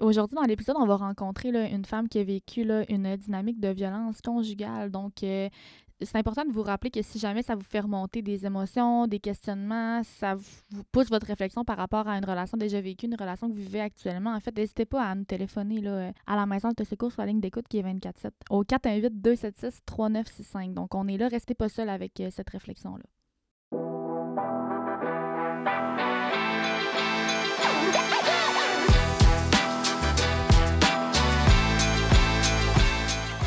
Aujourd'hui, dans l'épisode, on va rencontrer là, une femme qui a vécu là, une dynamique de violence conjugale. Donc, c'est important de vous rappeler que si jamais ça vous fait remonter des émotions, des questionnements, ça vous pousse votre réflexion par rapport à une relation déjà vécue, une relation que vous vivez actuellement, en fait, n'hésitez pas à nous téléphoner là, à la maison de secours sur la ligne d'écoute qui est 24/7 au 418-276-3965. Donc, on est là, restez pas seul avec cette réflexion-là.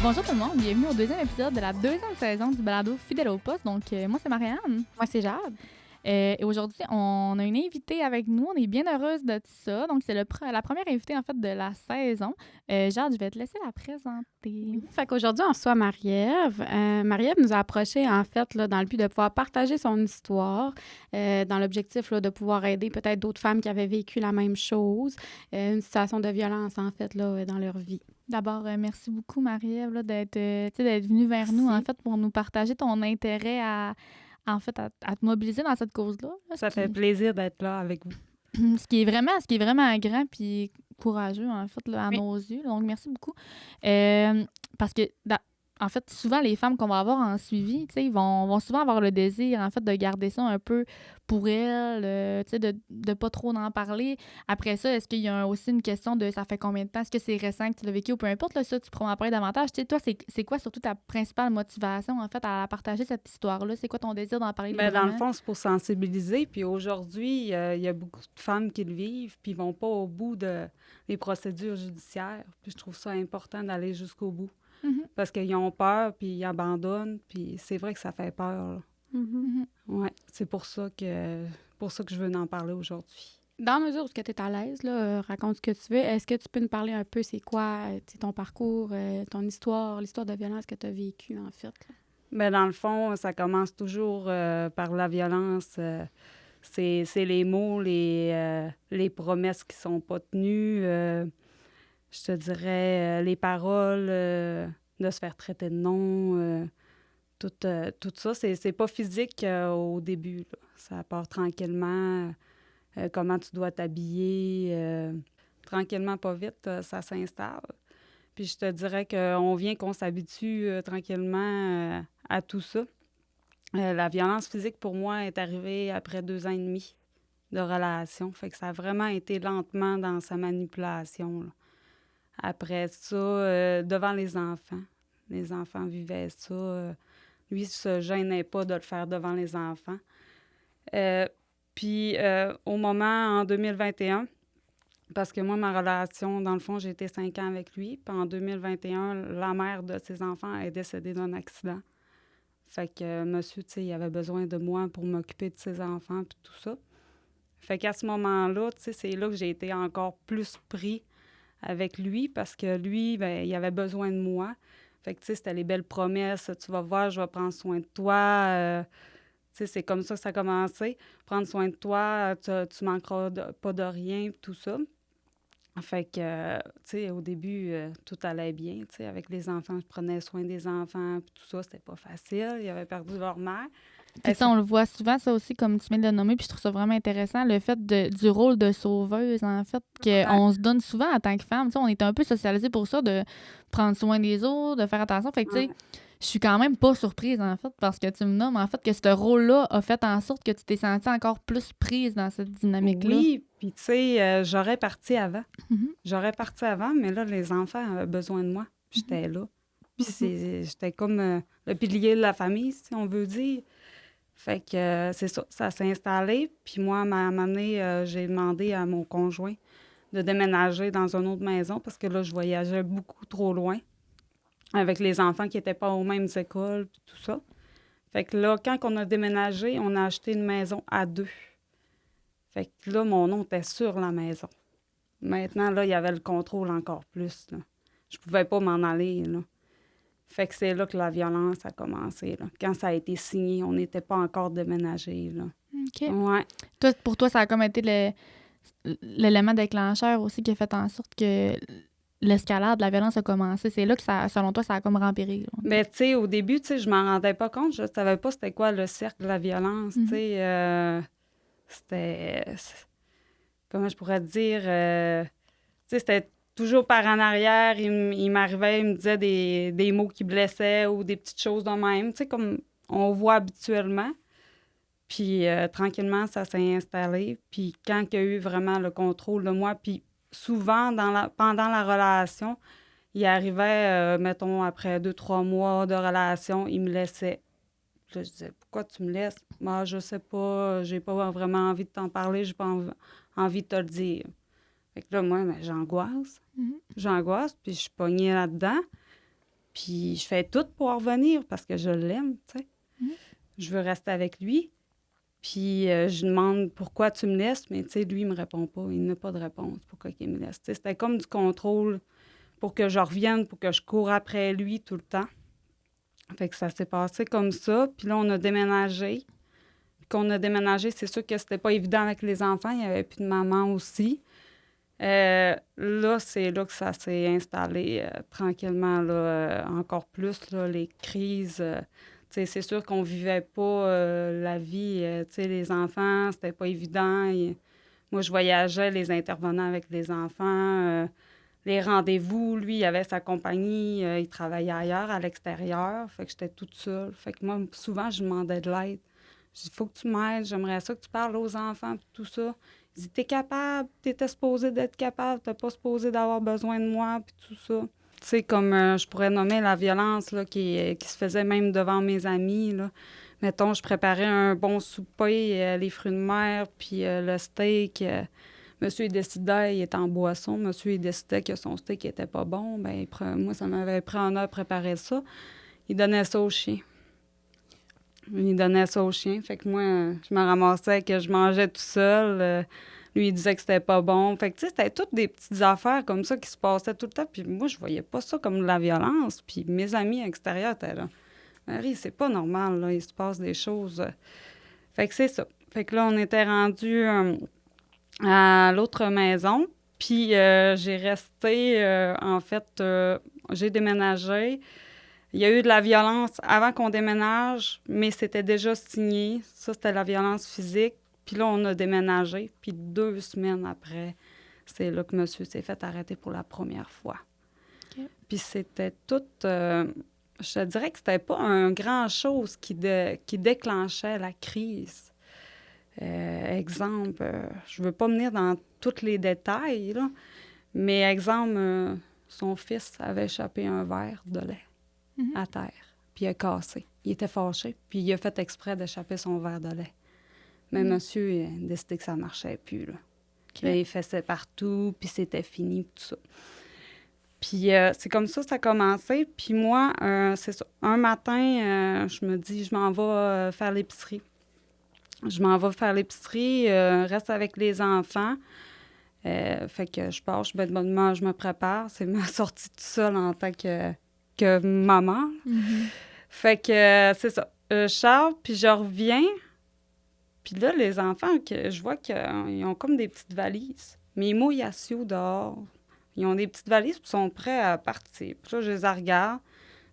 Bonjour tout le monde, bienvenue au deuxième épisode de la deuxième saison du balado Fidèle au poste. Donc, moi, c'est Marianne. Moi, c'est Jade. Et aujourd'hui, on a une invitée avec nous. On est bien heureuse de ça. Donc, c'est la première invitée, en fait, de la saison. Jade, je vais te laisser la présenter. Fait qu'aujourd'hui, on reçoit Marie-Ève. Marie-Ève nous a approchés, en fait, là, dans le but de pouvoir partager son histoire, dans l'objectif là, de pouvoir aider peut-être d'autres femmes qui avaient vécu la même chose, une situation de violence, en fait, là, dans leur vie. D'abord, merci beaucoup, Marie-Ève, là, d'être venue vers nous, en fait, pour nous partager ton intérêt en fait, à te mobiliser dans cette cause-là. Là, Ça fait plaisir d'être là avec vous. ce qui est vraiment grand puis courageux, en fait, là, à Oui. nos yeux. Donc, merci beaucoup. Parce que, en fait, souvent, les femmes qu'on va avoir en suivi, tu sais, ils vont souvent avoir le désir, en fait, de garder ça un peu pour elles, tu sais, de pas trop en parler. Après ça, est-ce qu'il y a aussi une question de ça fait combien de temps? Est-ce que c'est récent que tu l'as vécu ou peu importe, là, ça, tu pourras en parler davantage. Tu sais, toi, c'est quoi surtout ta principale motivation, en fait, à partager cette histoire-là? C'est quoi ton désir d'en parler Mais dans le librement? fond, c'est pour sensibiliser. Puis aujourd'hui, il y a beaucoup de femmes qui le vivent, puis ils vont pas au bout des procédures judiciaires. Puis je trouve ça important d'aller jusqu'au bout. Mhm. Parce qu'ils ont peur, puis ils abandonnent. Puis c'est vrai que ça fait peur, là. Mhm. Ouais, c'est pour ça que je veux en parler aujourd'hui. Dans la mesure où tu es à l'aise, là, raconte ce que tu veux. Est-ce que tu peux nous parler un peu, c'est quoi ton parcours, ton histoire, l'histoire de violence que tu as vécue, en fait? Là? Mais dans le fond, ça commence toujours par la violence. C'est les mots, les promesses qui sont pas tenues. Je te dirais les paroles, de se faire traiter de non. Tout ça, c'est pas physique au début, là. Ça part tranquillement. Comment tu dois t'habiller. Tranquillement, pas vite, ça s'installe. Puis je te dirais qu'on s'habitue tranquillement à tout ça. La violence physique, pour moi, est arrivée après 2 ans et demi de relation. Fait que ça a vraiment été lentement dans sa manipulation, là. Après ça, devant les enfants vivaient ça. Lui, il se gênait pas de le faire devant les enfants. Puis, au moment, en 2021, parce que moi, ma relation, dans le fond, j'ai été 5 ans avec lui. Puis en 2021, la mère de ses enfants est décédée d'un accident. Fait que monsieur, tu sais, il avait besoin de moi pour m'occuper de ses enfants puis tout ça. Fait qu'à ce moment-là, tu sais, c'est là que j'ai été encore plus pris avec lui parce que lui, ben, il avait besoin de moi. Fait que, tu sais, c'était les belles promesses. Tu vas voir, je vais prendre soin de toi. Tu sais, c'est comme ça que ça a commencé. Prendre soin de toi, tu manqueras pas de rien, tout ça. Fait que, tu sais, au début, tout allait bien, tu sais, avec les enfants. Je prenais soin des enfants, puis tout ça, c'était pas facile. Ils avaient perdu leur mère. Puis ça, on le voit souvent, ça aussi, comme tu viens de le nommer, puis je trouve ça vraiment intéressant, le fait du rôle de sauveuse, en fait, qu'on se donne souvent en tant que femme. Tu sais, on est un peu socialisé pour ça, de prendre soin des autres, de faire attention. Fait que, tu sais, Ouais. je suis quand même pas surprise, en fait, parce que tu me nommes, en fait, que ce rôle-là a fait en sorte que tu t'es sentie encore plus prise dans cette dynamique-là. Oui, puis tu sais, j'aurais parti avant. Mhm. J'aurais parti avant, mais là, les enfants avaient besoin de moi. Puis j'étais là. Puis j'étais comme le pilier de la famille, si on veut dire. Fait que c'est ça, ça s'est installé. Puis moi, à un moment donné, j'ai demandé à mon conjoint de déménager dans une autre maison parce que là, je voyageais beaucoup trop loin avec les enfants qui n'étaient pas aux mêmes écoles, puis tout ça. Fait que là, quand on a déménagé, on a acheté une maison à deux. Fait que là, mon nom était sur la maison. Maintenant, là, il y avait le contrôle encore plus, là. Je pouvais pas m'en aller, là. Fait que c'est là que la violence a commencé, là. Quand ça a été signé, on n'était pas encore déménagé, là. OK. Ouais. Pour toi, ça a comme été l'élément déclencheur aussi qui a fait en sorte que l'escalade de la violence a commencé. C'est là que, selon toi, ça a comme rempiré. Là. Mais tu sais, au début, tu sais, je m'en rendais pas compte. Je savais pas c'était quoi le cercle de la violence, tu sais. C'était... Comment je pourrais te dire? Tu sais, c'était toujours par en arrière, il m'arrivait, il me disait des mots qui blessaient ou des petites choses de même, tu sais, comme on voit habituellement. Puis tranquillement, ça s'est installé. Puis quand il y a eu vraiment le contrôle de moi, puis souvent, pendant la relation, il arrivait, mettons, après 2, 3 mois de relation, il me laissait. Puis là, je disais, pourquoi tu me laisses? Moi, je sais pas, j'ai pas vraiment envie de t'en parler, j'ai pas envie de te le dire. Fait que là, moi, ben, j'angoisse. J'angoisse, puis je suis pognée là-dedans. Puis je fais tout pour en revenir parce que je l'aime, tu sais. Je veux rester avec lui. Puis je lui demande pourquoi tu me laisses, mais tu sais, lui, il me répond pas. Il n'a pas de réponse. Pourquoi il me laisse? Tu sais, c'était comme du contrôle pour que je revienne, pour que je cours après lui tout le temps. Fait que ça s'est passé comme ça. Puis là, on a déménagé. Puis qu'on a déménagé, c'est sûr que c'était pas évident avec les enfants. Il n'y avait plus de maman aussi. Là, c'est là que ça s'est installé tranquillement, là, encore plus, là, les crises. Tu sais, c'est sûr qu'on vivait pas la vie. Tu sais, les enfants, c'était pas évident. Moi, je voyageais, les intervenants avec les enfants. Les rendez-vous, lui, il avait sa compagnie, il travaillait ailleurs, à l'extérieur. Fait que j'étais toute seule. Fait que moi, souvent, je demandais de l'aide. Je dis, faut que tu m'aides, j'aimerais ça que tu parles aux enfants, puis tout ça. Il dit, t'es capable, t'étais supposé d'être capable, t'es pas supposé d'avoir besoin de moi, puis tout ça. Tu sais, comme je pourrais nommer la violence là, qui se faisait même devant mes amis, là. Mettons, je préparais un bon souper, les fruits de mer, puis le steak. Monsieur, il décidait, il était en boisson. Monsieur, il décidait que son steak était pas bon. Ben, moi, ça m'avait pris 1 heure de préparer ça. Il donnait ça au chien. Il donnait ça au chien. Fait que moi, je me ramassais que je mangeais tout seul. Lui, il disait que c'était pas bon. Fait que, tu sais, c'était toutes des petites affaires comme ça qui se passaient tout le temps. Puis moi, je voyais pas ça comme de la violence. Puis mes amis extérieurs étaient là. Marie, c'est pas normal, là. Il se passe des choses. Fait que c'est ça. Fait que là, on était rendus à l'autre maison. Puis j'ai resté, en fait, j'ai déménagé. Il y a eu de la violence avant qu'on déménage, mais c'était déjà signé. Ça, c'était la violence physique. Puis là, on a déménagé. Puis 2 semaines après, c'est là que monsieur s'est fait arrêter pour la première fois. OK. Puis c'était tout... je te dirais que c'était pas un grand chose qui déclenchait la crise. Exemple, je veux pas venir dans tous les détails, là, mais exemple, son fils avait échappé un verre de lait à terre, puis il a cassé. Il était fâché, puis il a fait exprès d'échapper son verre de lait. Mais monsieur, il a décidé que ça marchait plus, là. OK. Là, il faisait partout, puis c'était fini, tout ça. Puis c'est comme ça a commencé. Puis moi, c'est ça. Un matin, je me dis, je m'en vais faire l'épicerie. Je m'en vais faire l'épicerie, reste avec les enfants. Fait que je pars, je suis de bonne humeur, je me prépare. C'est ma sortie toute seule en tant que maman. Fait que c'est ça. Je sors, puis je reviens. Puis là, les enfants, je vois qu'ils ont comme des petites valises. Mais ils mouillent assis dehors. Ils ont des petites valises, puis ils sont prêts à partir. Puis là, je les regarde.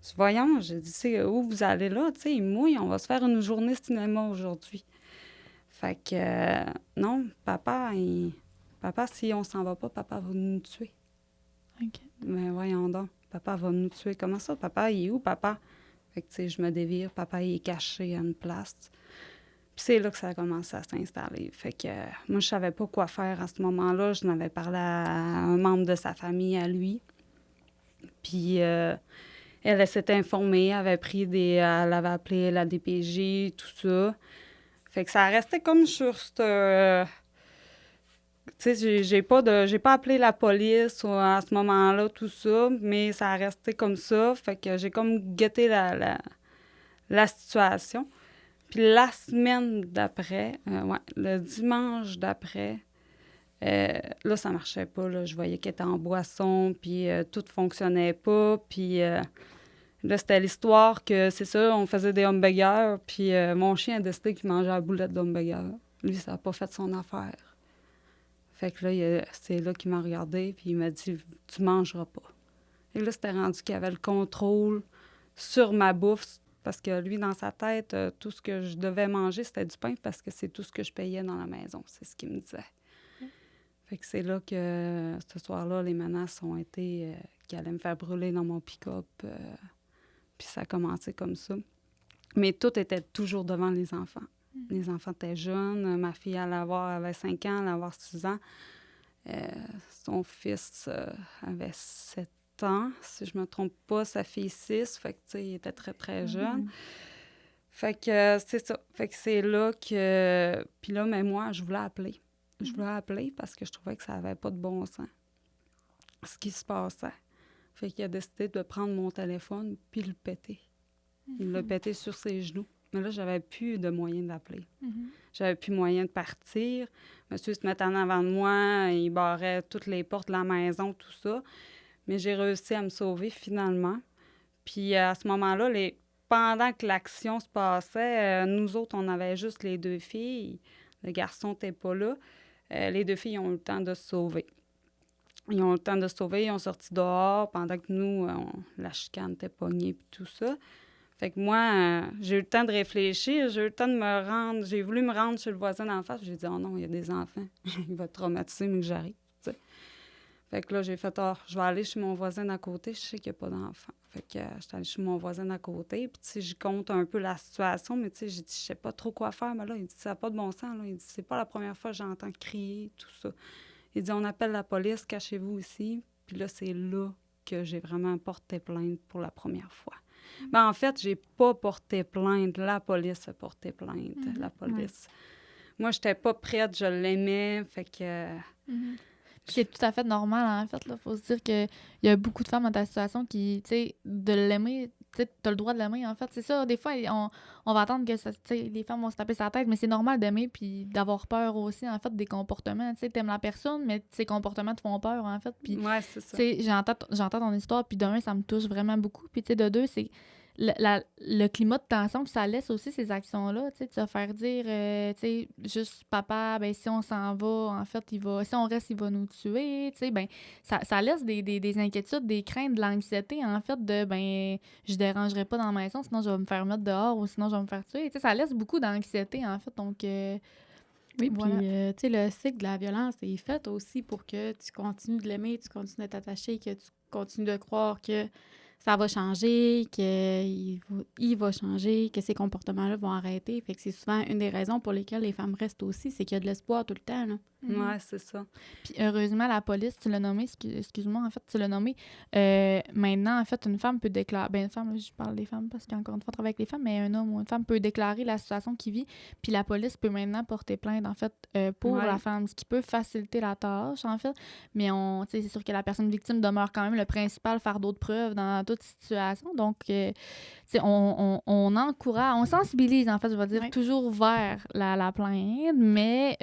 Je dis, voyons, j'ai dit, c'est où vous allez là? Tu sais, ils mouillent, on va se faire une journée cinéma aujourd'hui. Fait que, non, papa, si on s'en va pas, papa va nous tuer. OK. Mais voyons donc, papa va nous tuer. Comment ça, papa, il est où, papa? Fait que, tu sais, je me dévire, papa, il est caché à une place. Puis c'est là que ça a commencé à s'installer. Fait que, moi, je savais pas quoi faire à ce moment-là. Je n'avais parlé à un membre de sa famille, à lui. Puis, elle s'était informée, elle avait appelé la DPJ, tout ça. Fait que ça restait comme sur cette... tu sais, j'ai pas appelé la police à ce moment-là, tout ça, mais ça a resté comme ça. Fait que j'ai comme guetté la situation. Puis la semaine d'après, le dimanche d'après, là, ça marchait pas. Là. Je voyais qu'elle était en boisson, puis tout fonctionnait pas. Puis là, c'était l'histoire que, c'est ça, on faisait des hamburgers, puis mon chien a décidé qu'il mangeait la boulette d'hamburger. Lui, ça n'a pas fait son affaire. Fait que là, c'est là qu'il m'a regardé, puis il m'a dit « Tu mangeras pas ». Et là, c'était rendu qu'il avait le contrôle sur ma bouffe, parce que lui, dans sa tête, tout ce que je devais manger, c'était du pain, parce que c'est tout ce que je payais dans la maison. C'est ce qu'il me disait. Fait que c'est là que, ce soir-là, les menaces ont été qu'ils allaient me faire brûler dans mon pick-up. Puis ça a commencé comme ça. Mais tout était toujours devant les enfants. Les enfants étaient jeunes. Ma fille avait 5 ans, elle allait avoir 6 ans. Son fils avait 7 ans, si je me trompe pas. Sa fille 6. Fait que, tu sais, il était très, très jeune. Fait que c'est ça. Fait que c'est là que... Puis là, mais moi, je voulais appeler. Je voulais appeler parce que je trouvais que ça n'avait pas de bon sens, ce qui se passait. Fait qu'il a décidé de prendre mon téléphone puis le péter. Il l'a pété sur ses genoux. Mais là, j'avais plus de moyen d'appeler. J'avais plus moyen de partir. Monsieur se mettait en avant de moi, il barrait toutes les portes de la maison, tout ça. Mais j'ai réussi à me sauver finalement. Puis à ce moment-là, pendant que l'action se passait, nous autres, on avait juste les 2 filles. Le garçon n'était pas là. Les 2 filles ont eu le temps de se sauver. Ils ont eu le temps de se sauver, ils ont sorti dehors pendant que nous, la chicane était pognée et tout ça. Fait que moi, j'ai eu le temps de réfléchir, j'ai eu le temps de me rendre. J'ai voulu me rendre chez le voisin d'en face. J'ai dit, oh non, il y a des enfants. Il va traumatiser, mais que j'arrive. T'sais. Fait que là, j'ai fait, je vais aller chez mon voisin d'à côté. Je sais qu'il n'y a pas d'enfants. Fait que j'étais allée chez mon voisin d'à côté. Puis, tu sais, je compte un peu la situation, mais tu sais, j'ai dit, je sais pas trop quoi faire. Mais là, il dit, ça n'a pas de bon sens. Là. Il dit, c'est pas la première fois que j'entends crier, tout ça. Il dit, on appelle la police, cachez-vous ici. Puis là, c'est là que j'ai vraiment porté plainte pour la première fois. Ben, en fait, j'ai pas porté plainte. La police a porté plainte, la police. Moi, j'étais pas prête, je l'aimais, fait que... C'est tout à fait normal, en fait. Il faut se dire qu'il y a beaucoup de femmes dans ta situation qui, tu sais, de l'aimer, tu sais, t'as le droit de l'aimer, en fait. C'est ça, des fois, on va attendre que ça, les femmes vont se taper sa tête, mais c'est normal d'aimer puis d'avoir peur aussi, en fait, des comportements. Tu sais, t'aimes la personne, mais ces comportements te font peur, en fait. Puis, ouais, c'est ça. Tu sais, j'entends ton histoire, puis d'un, ça me touche vraiment beaucoup. Puis, tu sais, de deux, c'est le climat de tension que ça laisse aussi, ces actions-là, tu sais, de se faire dire, tu sais, juste papa, ben si on s'en va, en fait, si on reste, il va nous tuer, tu sais, ben ça laisse des inquiétudes, des craintes, de l'anxiété, en fait, de, ben je dérangerai pas dans la maison, sinon je vais me faire mettre dehors ou sinon je vais me faire tuer, tu sais, ça laisse beaucoup d'anxiété, en fait, donc... Oui, voilà. puis, tu sais, le cycle de la violence est fait aussi pour que tu continues de l'aimer, tu continues d'être attaché, que tu continues de croire que ça va changer, qu'il va changer, que ces comportements-là vont arrêter. Fait que c'est souvent une des raisons pour lesquelles les femmes restent aussi, c'est qu'il y a de l'espoir tout le temps, là. Ouais, c'est ça. Puis heureusement, la police, tu l'as nommé, excuse-moi, en fait, tu l'as nommé. Maintenant, en fait, une femme peut déclarer... Ben, une femme, là, je parle des femmes parce qu'encore une fois, on travaille avec les femmes, mais un homme ou une femme peut déclarer la situation qu'il vit, puis la police peut maintenant porter plainte, en fait, pour la femme, ce qui peut faciliter la tâche, en fait. Mais c'est sûr que la personne victime demeure quand même le principal fardeau de preuve dans toute situation. Donc, on encourage, on sensibilise, en fait, je vais dire, toujours vers la plainte, mais...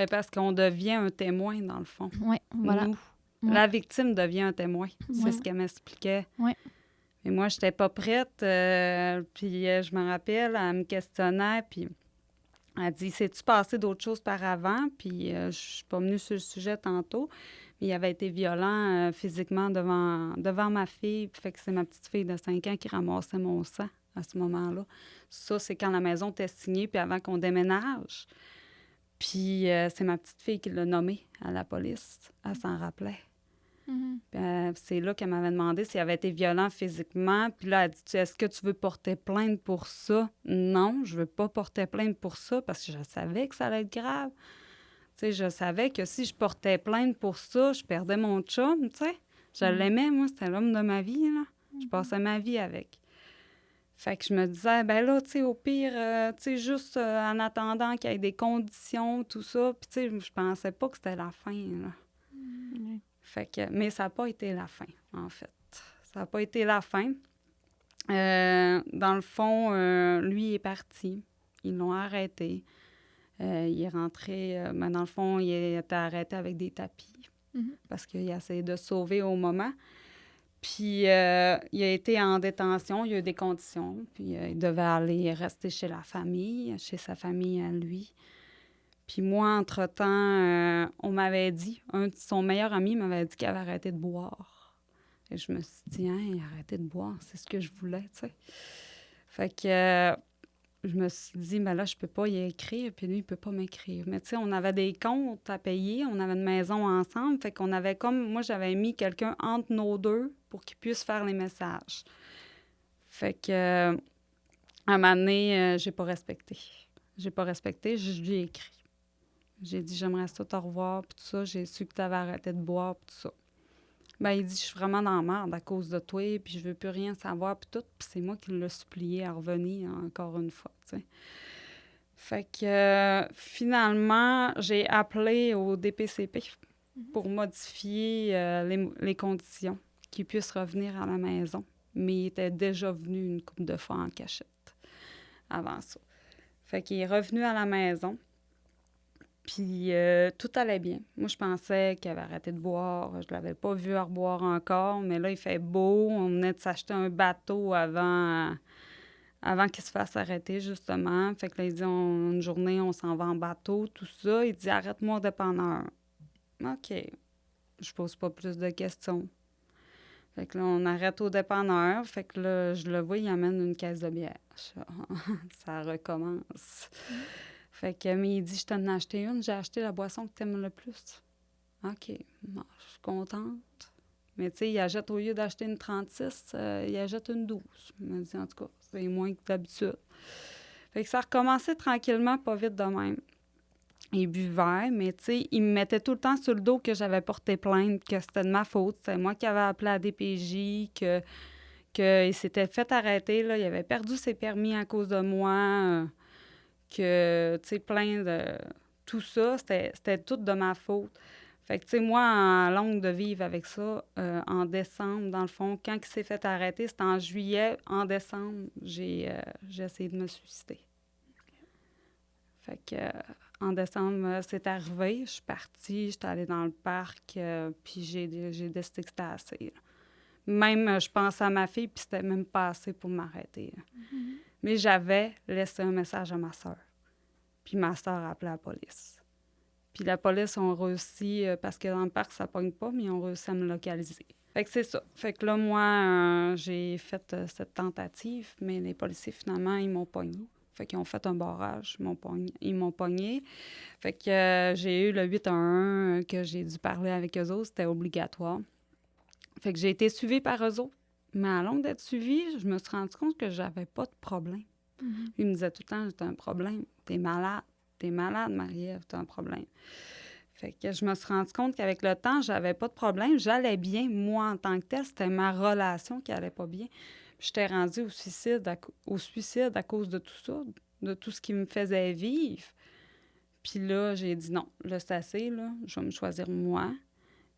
parce qu'on devient un témoin, dans le fond. Oui, voilà. Nous, la victime devient un témoin. C'est ce qu'elle m'expliquait. Oui. Mais moi, je n'étais pas prête. Puis je me rappelle, elle me questionnait, puis elle dit, sais-tu passé d'autres choses par avant? Puis je suis pas venue sur le sujet tantôt. Mais il avait été violent physiquement devant ma fille. Fait que c'est ma petite fille de 5 ans qui ramassait mon sang à ce moment-là. Ça, c'est quand la maison était signée, puis avant qu'on déménage. Puis c'est ma petite fille qui l'a nommé à la police. Elle s'en rappelait. C'est là qu'elle m'avait demandé s'il avait été violent physiquement. Puis là, elle dit, est-ce que tu veux porter plainte pour ça? Non, je veux pas porter plainte pour ça parce que je savais que ça allait être grave. Tu sais, je savais que si je portais plainte pour ça, je perdais mon chum, tu sais. Je l'aimais, moi, c'était l'homme de ma vie, là. Je passais ma vie avec. Fait que je me disais, ben là, tu sais, au pire, tu sais, juste en attendant qu'il y ait des conditions, tout ça. Puis, tu sais, je pensais pas que c'était la fin, là. Fait que, mais ça n'a pas été la fin, en fait. Ça n'a pas été la fin. Dans le fond, lui est parti. Ils l'ont arrêté. Il est rentré, mais dans le fond, il était arrêté avec des tapis parce qu'il a essayé de se sauver au moment. Puis, il a été en détention, il y a eu des conditions, puis il devait aller rester chez la famille, chez sa famille à lui. Puis moi, entre-temps, on m'avait dit, son meilleur ami m'avait dit qu'il avait arrêté de boire. Et je me suis dit, hein, il a arrêté de boire, c'est ce que je voulais, tu sais. Fait que je me suis dit, mais là, je peux pas y écrire, puis lui, il peut pas m'écrire. Mais tu sais, on avait des comptes à payer, on avait une maison ensemble, fait qu'on avait moi, j'avais mis quelqu'un entre nos deux pour qu'il puisse faire les messages. Fait que, à un moment donné, j'ai pas respecté. Je lui ai écrit. J'ai dit, j'aimerais ça te revoir, puis tout ça. J'ai su que tu avais arrêté de boire, puis tout ça. Ben, il dit, je suis vraiment dans la merde à cause de toi, puis je veux plus rien savoir, puis tout. Puis c'est moi qui l'ai supplié à revenir encore une fois, tu sais. Fait que finalement, j'ai appelé au DPCP pour modifier les conditions, qu'il puisse revenir à la maison. Mais il était déjà venu une couple de fois en cachette avant ça. Fait qu'il est revenu à la maison. Puis tout allait bien. Moi, je pensais qu'il avait arrêté de boire. Je ne l'avais pas vu reboire encore, mais là, il fait beau. On venait de s'acheter un bateau avant qu'il se fasse arrêter, justement. Fait que là, il dit, une journée, on s'en va en bateau, tout ça. Il dit, arrête-moi au dépanneur. OK. Je pose pas plus de questions. Fait que là, on arrête au dépanneur. Fait que là, je le vois, il amène une caisse de bière. Ça recommence. Fait que, mais il dit, je t'en ai acheté une, j'ai acheté la boisson que t'aimes le plus. OK, bon, je suis contente. Mais tu sais, il achète, au lieu d'acheter une 36, il achète une 12. Il m'a dit, en tout cas, c'est moins que d'habitude. Fait que ça recommençait tranquillement, pas vite de même. Il buvait, mais tu sais, il me mettait tout le temps sur le dos que j'avais porté plainte, que c'était de ma faute. C'était moi qui avais appelé à DPJ, qu'il s'était fait arrêter, là. Il avait perdu ses permis à cause de moi. Que, tu sais, plein de... Tout ça, c'était tout de ma faute. Fait que, tu sais, moi, en longue de vivre avec ça, en décembre, dans le fond, quand il s'est fait arrêter, c'était en juillet. En décembre, j'ai essayé de me suicider. Fait que, en décembre, c'est arrivé. Je suis partie, j'étais allée dans le parc, puis j'ai décidé que c'était assez. Là. Même, je pensais à ma fille, puis c'était même pas assez pour m'arrêter. Mm-hmm. Mais j'avais laissé un message à ma sœur. Puis ma sœur a appelé la police. Puis la police ont réussi, parce que dans le parc, ça pogne pas, mais ils ont réussi à me localiser. Fait que c'est ça. Fait que là, moi, j'ai fait cette tentative, mais les policiers, finalement, ils m'ont pogné. Fait qu'ils ont fait un barrage, ils m'ont pogné. Fait que j'ai eu le 811 que j'ai dû parler avec eux autres, c'était obligatoire. Fait que j'ai été suivie par eux autres. Mais à longue d'être suivie, je me suis rendu compte que j'avais pas de problème. Mm-hmm. Ils me disaient tout le temps, t'as un problème, t'es malade, Marie-Ève, t'as un problème. Fait que je me suis rendu compte qu'avec le temps, j'avais pas de problème, j'allais bien, moi, en tant que telle, c'était ma relation qui allait pas bien. J'étais rendue au suicide à cause de tout ça, de tout ce qui me faisait vivre. Puis là, j'ai dit non, là, c'est assez, là, je vais me choisir moi.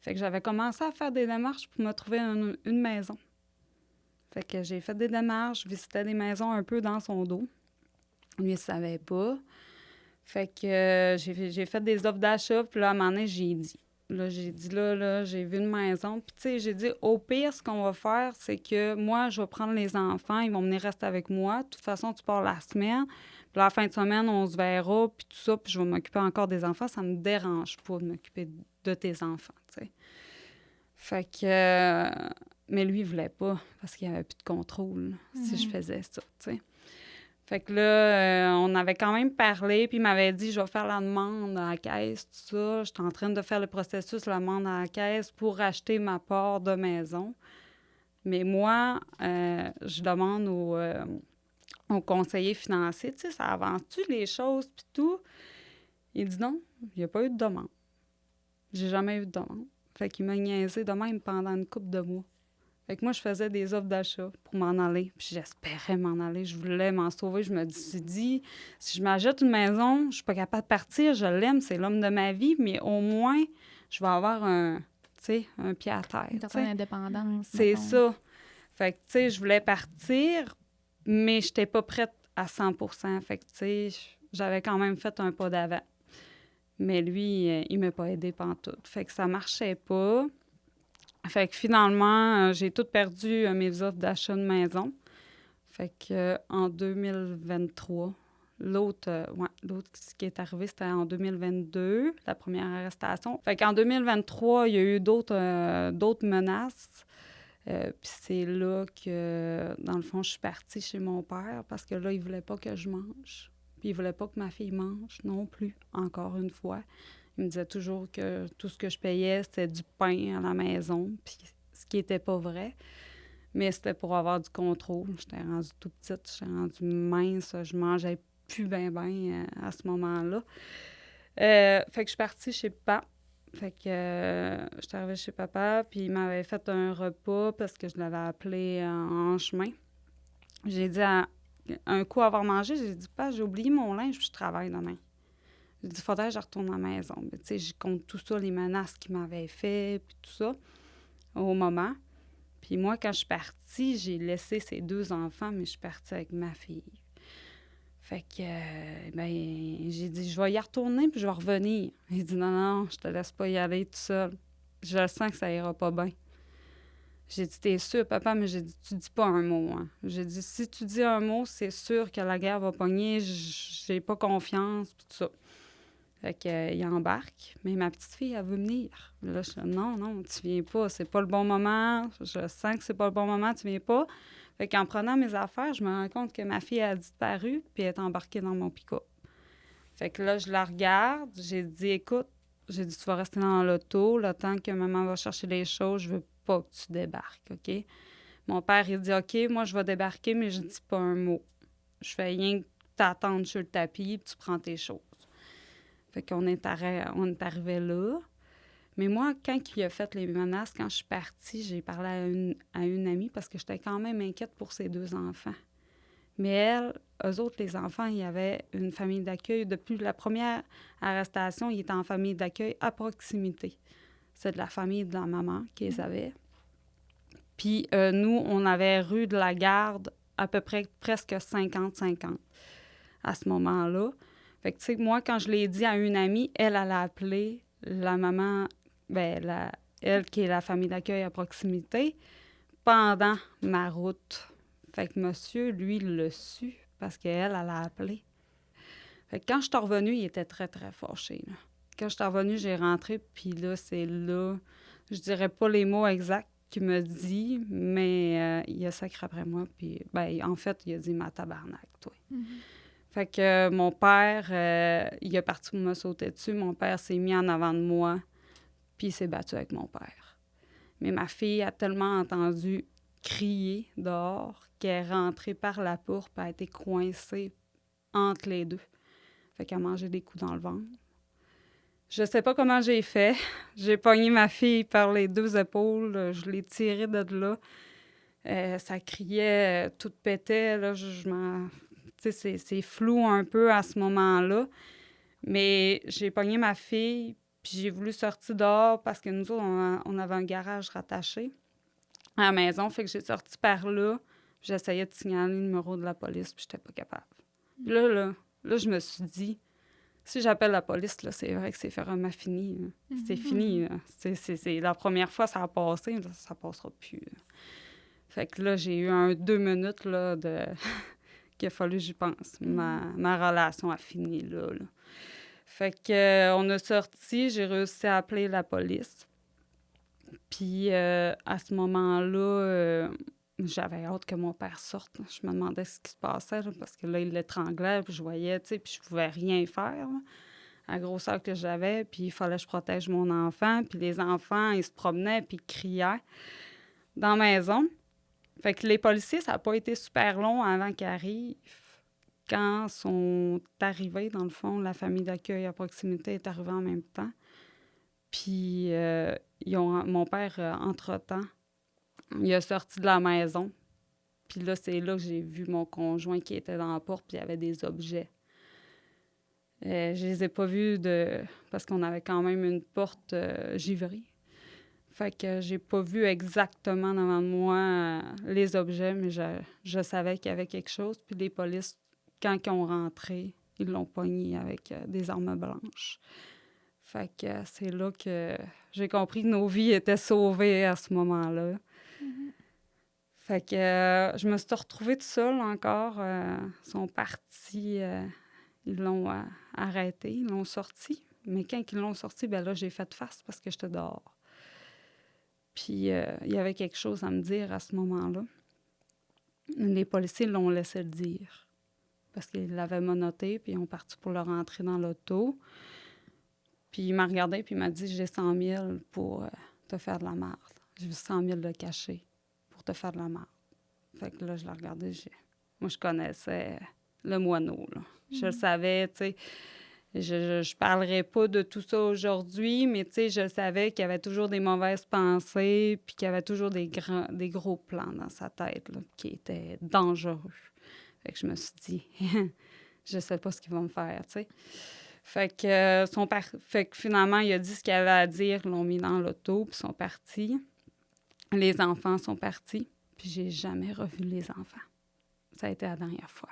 Fait que j'avais commencé à faire des démarches pour me trouver une maison. Fait que j'ai fait des démarches, je visitais des maisons un peu dans son dos. Lui, il ne savait pas. Fait que j'ai fait des offres d'achat, puis là, à un moment donné, j'ai dit. Là, j'ai vu une maison. Puis, tu sais, j'ai dit, au pire, ce qu'on va faire, c'est que moi, je vais prendre les enfants, ils vont venir rester avec moi. De toute façon, tu pars la semaine. Puis, la fin de semaine, on se verra, puis tout ça, puis je vais m'occuper encore des enfants. Ça me dérange pas de m'occuper de tes enfants, tu sais. Fait que... mais lui, il voulait pas, parce qu'il n'y avait plus de contrôle si je faisais ça, tu sais. Fait que là, on avait quand même parlé, puis il m'avait dit, je vais faire la demande à la caisse, tout ça. J'étais en train de faire le processus, la demande à la caisse pour acheter ma part de maison. Mais moi, je demande au conseiller financier, tu sais, ça avance-tu les choses, puis tout? Il dit non, il n'y a pas eu de demande. J'ai jamais eu de demande. Fait qu'il m'a niaisé de même pendant une couple de mois. Fait que moi, je faisais des offres d'achat pour m'en aller. Puis j'espérais m'en aller. Je voulais m'en sauver. Je me suis dit, si je m'achète une maison, je suis pas capable de partir. Je l'aime, c'est l'homme de ma vie. Mais au moins, je vais avoir un pied à terre. Une certaine indépendance. C'est ça. Fait que, tu sais, je voulais partir, mais je n'étais pas prête à 100%. Fait que, tu sais, j'avais quand même fait un pas d'avant. Mais lui, il ne m'a pas aidé pantoute. Fait que ça marchait pas. Fait que finalement, j'ai tout perdu mes offres d'achat de maison. Fait que en 2023, l'autre ce qui est arrivé, c'était en 2022, la première arrestation. Fait qu'en 2023, il y a eu d'autres menaces. Puis c'est là que, dans le fond, je suis partie chez mon père parce que là, il voulait pas que je mange. Puis il voulait pas que ma fille mange non plus, encore une fois. Il me disait toujours que tout ce que je payais, c'était du pain à la maison, puis ce qui était pas vrai. Mais c'était pour avoir du contrôle. J'étais rendue tout petite, j'étais rendue mince, je mangeais plus ben à ce moment-là. Fait que je suis partie chez papa. Fait que je suis arrivée chez papa, puis il m'avait fait un repas parce que je l'avais appelé en chemin. J'ai dit, un coup avoir mangé, j'ai dit, papa, j'ai oublié mon linge, puis je travaille demain. J'ai dit, faudrait que je retourne à la maison. Mais tu sais, je compte tout ça, les menaces qu'il m'avait fait, puis tout ça, au moment. Puis moi, quand je suis partie, j'ai laissé ces 2 enfants, mais je suis partie avec ma fille. Fait que, j'ai dit, je vais y retourner puis je vais revenir. Il dit, non, non, je te laisse pas y aller tout seul. Je sens que ça ira pas bien. J'ai dit, t'es sûr, papa? Mais j'ai dit, tu dis pas un mot, hein. J'ai dit, si tu dis un mot, c'est sûr que la guerre va pogner, j'ai pas confiance, puis tout ça. Fait que, il embarque, mais ma petite fille, elle veut venir. Là, je dis, non, non, tu viens pas, c'est pas le bon moment. Je sens que c'est pas le bon moment, tu viens pas. Fait qu'en prenant mes affaires, je me rends compte que ma fille a disparu puis elle est embarquée dans mon pick-up. Fait que là, je la regarde. J'ai dit, écoute, j'ai dit, tu vas rester dans l'auto le temps que maman va chercher les choses. Je veux pas que tu débarques, OK? Mon père, il dit, OK, moi, je vais débarquer, mais je dis pas un mot. Je fais rien que t'attendre sur le tapis puis tu prends tes choses. Fait qu'on est arrivé là. Mais moi, quand il a fait les menaces, quand je suis partie, j'ai parlé à une amie parce que j'étais quand même inquiète pour ses 2 enfants. Mais eux autres, les enfants, il y avait une famille d'accueil. Depuis la première arrestation, ils étaient en famille d'accueil à proximité. C'est de la famille de la maman qu'ils avaient. Puis nous, on avait rue de la Garde à peu près presque 50-50 à ce moment-là. Fait que, tu sais, moi, quand je l'ai dit à une amie, elle a appelé la maman, elle qui est la famille d'accueil à proximité, pendant ma route. Fait que monsieur, lui, il l'a su parce qu'elle, elle a appelé. Fait que quand je suis revenue, il était très, très fâché, là. Quand je suis revenue, j'ai rentré, puis là, c'est là, je dirais pas les mots exacts qu'il me dit, mais il a sacré après moi, puis, en fait, il a dit « ma tabarnak, toi ». Fait que mon père, il est parti me sauter dessus. Mon père s'est mis en avant de moi, puis il s'est battu avec mon père. Mais ma fille a tellement entendu crier dehors qu'elle est rentrée par la porte, puis elle a été coincée entre les deux. Fait qu'elle a mangé des coups dans le ventre. Je sais pas comment j'ai fait. J'ai pogné ma fille par les 2 épaules. Je l'ai tirée de là. Ça criait, tout pétait. Là, je m'en... Tu sais, c'est flou un peu à ce moment-là. Mais j'ai pogné ma fille, puis j'ai voulu sortir dehors parce que nous autres, on avait un garage rattaché à la maison. Fait que j'ai sorti par là. J'essayais de signaler le numéro de la police, puis j'étais pas capable. Puis là, je me suis dit, si j'appelle la police, là, c'est vrai que c'est Ferrama fini. Là. C'est fini. Là. C'est la première fois que ça a passé, là, ça passera plus. Là. Fait que là, j'ai eu 2 minutes là, de... qu'il a fallu que j'y pense. Ma relation a fini là. Fait que on a sorti, j'ai réussi à appeler la police. Puis à ce moment-là, j'avais hâte que mon père sorte. Je me demandais ce qui se passait, là, parce que là, il l'étranglait, puis je voyais, tu sais, puis je pouvais rien faire, là, à la grosseur que j'avais. Puis il fallait que je protège mon enfant. Puis les enfants, ils se promenaient, puis ils criaient dans la maison. Fait que les policiers, ça n'a pas été super long avant qu'ils arrivent. Quand sont arrivés, dans le fond, la famille d'accueil à proximité est arrivée en même temps. Puis mon père, entre-temps, il a sorti de la maison. Puis là, c'est là que j'ai vu mon conjoint qui était dans la porte, puis il y avait des objets. Je les ai pas vus parce qu'on avait quand même une porte givrée. Fait que j'ai pas vu exactement devant moi les objets, mais je savais qu'il y avait quelque chose. Puis les polices, quand ils ont rentré, ils l'ont pogné avec des armes blanches. Fait que c'est là que j'ai compris que nos vies étaient sauvées à ce moment-là. Fait que je me suis retrouvée toute seule encore. Ils sont partis, ils l'ont arrêté, ils l'ont sorti. Mais quand ils l'ont sorti, ben là, j'ai fait face parce que j'étais dehors. Puis il y avait quelque chose à me dire à ce moment-là. Les policiers l'ont laissé le dire parce qu'ils l'avaient menotté, puis ils ont parti pour le rentrer dans l'auto. Puis il m'a regardé, puis il m'a dit « J'ai 100 000 pour te faire de la merde. J'ai 100 000 de cachet pour te faire de la merde. » Fait que là, je l'ai regardé. Moi, je connaissais le moineau, là. Je le savais, tu sais. Je parlerai pas de tout ça aujourd'hui, mais tu sais, je savais qu'il y avait toujours des mauvaises pensées, puis qu'il y avait toujours des gros plans dans sa tête, là, qui étaient dangereux. Fait que je me suis dit, je sais pas ce qu'il va me faire, tu sais. Fait que finalement, il a dit ce qu'il avait à dire, ils l'ont mis dans l'auto, puis ils sont partis. Les enfants sont partis, puis j'ai jamais revu les enfants. Ça a été la dernière fois.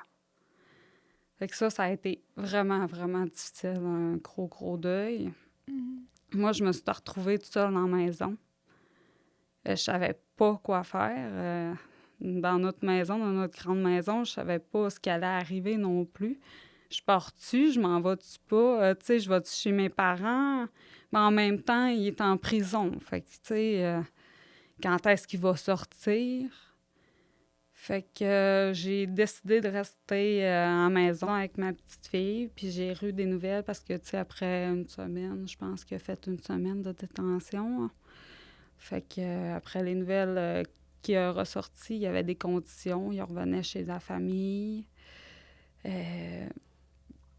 Fait que ça a été vraiment, vraiment difficile, un gros, gros deuil. Moi, je me suis retrouvée toute seule dans la maison. Je savais pas quoi faire. Dans notre maison, dans notre grande maison, je savais pas ce qui allait arriver non plus. Je pars-tu, je m'en vais-tu pas? Tu sais, je vais-tu chez mes parents? Mais en même temps, il est en prison. Fait que, tu sais, quand est-ce qu'il va sortir? Fait que j'ai décidé de rester en maison avec ma petite fille, puis j'ai eu des nouvelles parce que, tu sais, après une semaine, je pense qu'il a fait une semaine de détention. Fait que après les nouvelles qui a ressorti, il y avait des conditions, il revenait chez la famille.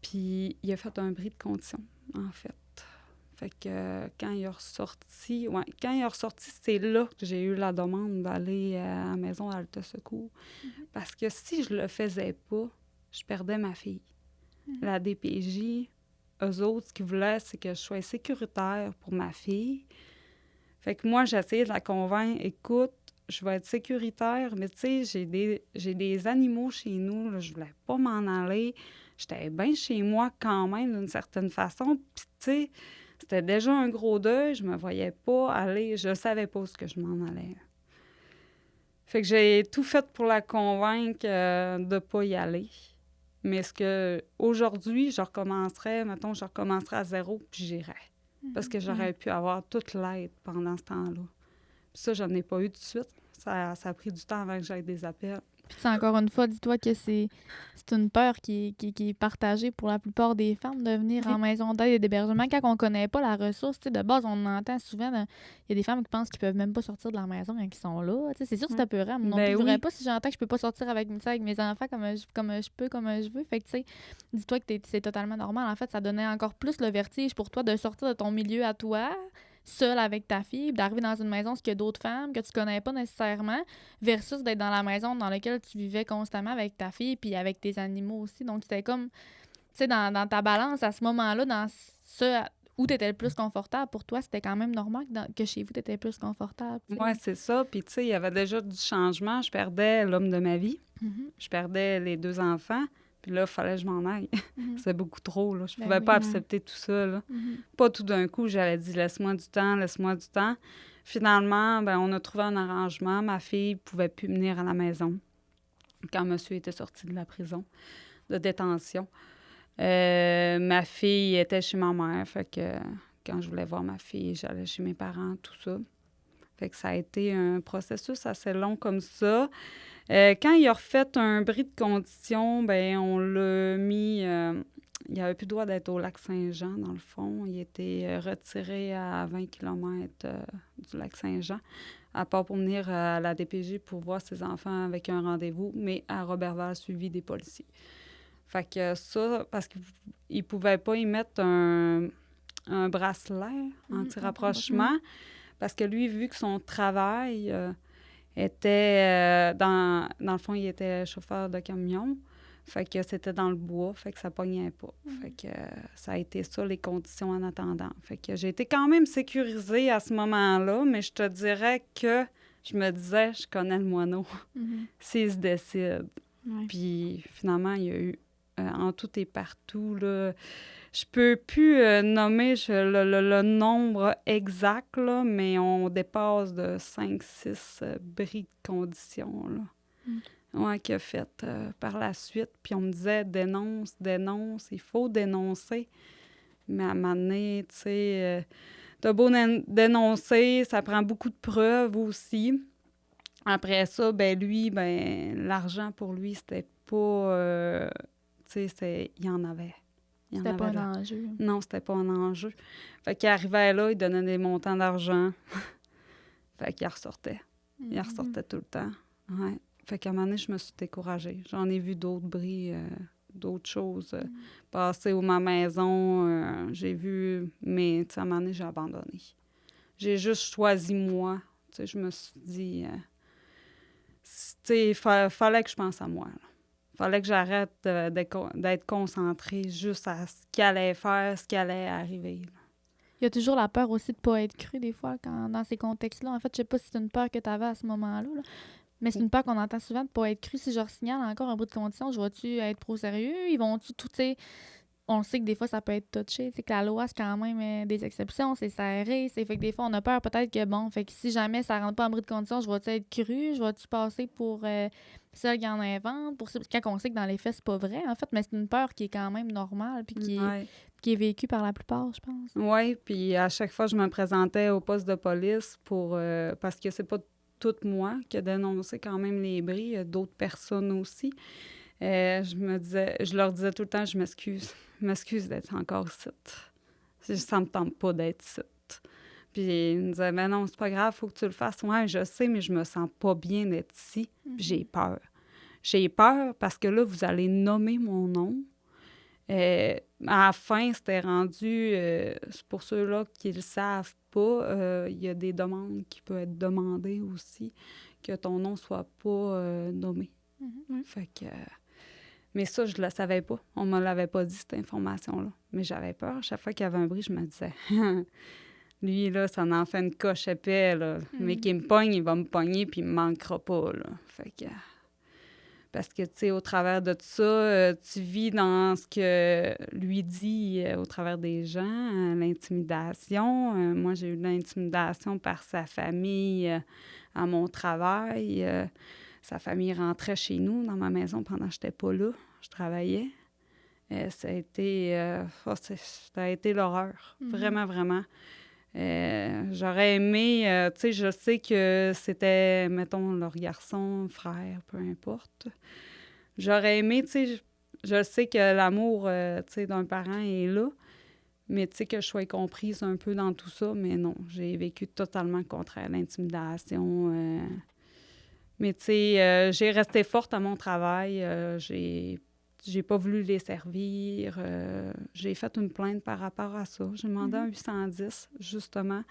Puis il a fait un bris de condition, en fait. Fait que quand il est ressorti, c'est là que j'ai eu la demande d'aller à la maison d'Alta Secours. Parce que si je le faisais pas, je perdais ma fille. La DPJ, eux autres, ce qu'ils voulaient, c'est que je sois sécuritaire pour ma fille. Fait que moi, j'essayais de la convaincre, écoute, je vais être sécuritaire, mais tu sais, j'ai des animaux chez nous, là, je voulais pas m'en aller. J'étais bien chez moi quand même, d'une certaine façon. Puis tu sais, c'était déjà un gros deuil, je me voyais pas aller, je savais pas où ce que je m'en allais. Fait que j'ai tout fait pour la convaincre de pas y aller. Mais aujourd'hui, je recommencerais à zéro, puis j'irais. Parce que j'aurais pu avoir toute l'aide pendant ce temps-là. Puis ça, j'en ai pas eu tout de suite. Ça a pris du temps avant que j'aille des appels. Puis encore une fois, dis-toi que c'est une peur qui est partagée pour la plupart des femmes de venir en maison d'aide et d'hébergement quand on connaît pas la ressource. Tu sais, de base, on entend souvent, il y a des femmes qui pensent qu'ils peuvent même pas sortir de la maison quand ils sont là. Tu sais, c'est sûr que c'est apeurant. Non plus, je voudrais pas si j'entends que je peux pas sortir avec mes enfants comme je veux. Fait que tu sais, dis-toi que c'est totalement normal. En fait, ça donnait encore plus le vertige pour toi de sortir de ton milieu à toi, seule avec ta fille, d'arriver dans une maison où il y a d'autres femmes que tu connais pas nécessairement, versus d'être dans la maison dans laquelle tu vivais constamment avec ta fille puis avec tes animaux aussi. Donc, c'était comme, tu sais, dans ta balance, à ce moment-là, dans ce où tu étais le plus confortable, pour toi, c'était quand même normal que chez vous, tu étais plus confortable. Oui, c'est ça. Puis, tu sais, il y avait déjà du changement. Je perdais l'homme de ma vie. Je perdais les 2 enfants. Puis là, il fallait que je m'en aille. C'était beaucoup trop, là. Je pouvais pas accepter tout ça, là. Pas tout d'un coup, j'avais dit « laisse-moi du temps, laisse-moi du temps ». Finalement, on a trouvé un arrangement. Ma fille pouvait plus venir à la maison quand monsieur était sorti de la prison de détention. Ma fille était chez ma mère, fait que quand je voulais voir ma fille, j'allais chez mes parents, tout ça. Fait que ça a été un processus assez long comme ça. Quand il a refait un bris de condition, on l'a mis... il n'avait plus le droit d'être au lac Saint-Jean, dans le fond. Il était retiré à 20 km du lac Saint-Jean, à part pour venir à la DPJ pour voir ses enfants avec un rendez-vous, mais à Roberval, suivi des policiers. Fait que ça, parce qu'ils ne pouvaient pas y mettre un bracelet anti-rapprochement, parce que lui, vu que son travail était dans le fond, il était chauffeur de camion. Fait que c'était dans le bois, fait que ça pognait pas. Fait que ça a été ça, les conditions en attendant. Fait que j'ai été quand même sécurisée à ce moment-là, mais je te dirais que je me disais, je connais le moineau, s'il se décide. Puis finalement, il y a eu en tout et partout, là, je peux plus nommer le nombre exact, là, mais on dépasse de 5-6 bris de conditions, là. Qu'il a fait par la suite. Puis on me disait, dénonce, il faut dénoncer. Mais à un moment donné, tu sais, t'as beau dénoncer, ça prend beaucoup de preuves aussi. Après ça, ben lui, l'argent pour lui, c'était pas... tu sais, il y en avait. C'était pas un enjeu. Non, c'était pas un enjeu. Fait qu'il arrivait là, il donnait des montants d'argent. Fait qu'il ressortait. Il ressortait tout le temps. Ouais. Fait qu'à un moment donné, je me suis découragée. J'en ai vu d'autres bris, d'autres choses passer au ma maison. J'ai vu... Mais, tu sais, à un moment donné, j'ai abandonné. J'ai juste choisi moi. Tu sais, je me suis dit... tu sais, fallait que je pense à moi, là. Fallait que j'arrête d'être concentrée juste à ce qui allait faire, ce qui allait arriver. Là. Il y a toujours la peur aussi de ne pas être cru des fois dans ces contextes-là. En fait, je sais pas si c'est une peur que tu avais à ce moment-là, là, mais c'est une peur qu'on entend souvent de ne pas être cru. Si je signale encore un bris de condition, je vais-tu être trop sérieux? Ils vont-tu tout, tu sais... On sait que des fois, ça peut être touché. C'est que la loi, c'est quand même des exceptions, c'est serré. C'est fait que des fois, on a peur peut-être que, bon, fait que si jamais ça rentre pas en bris de condition, je vais-tu être cru? Je vais-tu passer pour celle qui en invente? Quand on sait que dans les faits, c'est pas vrai, en fait, mais c'est une peur qui est quand même normale puis qui est vécue par la plupart, je pense. Oui, puis à chaque fois, je me présentais au poste de police parce que c'est pas tout moi qui a dénoncé quand même les bris, il y a d'autres personnes aussi. Je leur disais tout le temps, je m'excuse d'être encore ici. Ça me tente pas d'être ici. Puis ils me disaient, ben non, c'est pas grave, faut que tu le fasses. Ouais, je sais, mais je me sens pas bien d'être ici. Puis j'ai peur. J'ai peur parce que là, vous allez nommer mon nom. À la fin, c'était rendu, pour ceux-là qui le savent pas, il y a des demandes qui peuvent être demandées aussi, que ton nom soit pas nommé. Fait que... mais ça, je le savais pas. On me l'avait pas dit, cette information-là. Mais j'avais peur. À chaque fois qu'il y avait un bris, je me disais, lui, là, ça en fait une coche épais, là. Mais qu'il me pogne, il va me pogner, puis il me manquera pas, là. Fait que... Parce que, tu sais, au travers de tout ça, tu vis dans ce que lui dit au travers des gens, l'intimidation. Moi, j'ai eu de l'intimidation par sa famille à mon travail. Sa famille rentrait chez nous, dans ma maison, pendant que je n'étais pas là. Je travaillais. Ça a été l'horreur. Vraiment, vraiment. J'aurais aimé... tu sais, je sais que c'était, mettons, leur garçon, frère, peu importe. J'aurais aimé, tu sais, je sais que l'amour, tu sais, d'un parent est là, mais tu sais, que je sois comprise un peu dans tout ça, mais non, j'ai vécu totalement le contraire, l'intimidation... Mais tu sais, j'ai resté forte à mon travail. J'ai pas voulu les servir. J'ai fait une plainte par rapport à ça. J'ai demandé un 810, justement.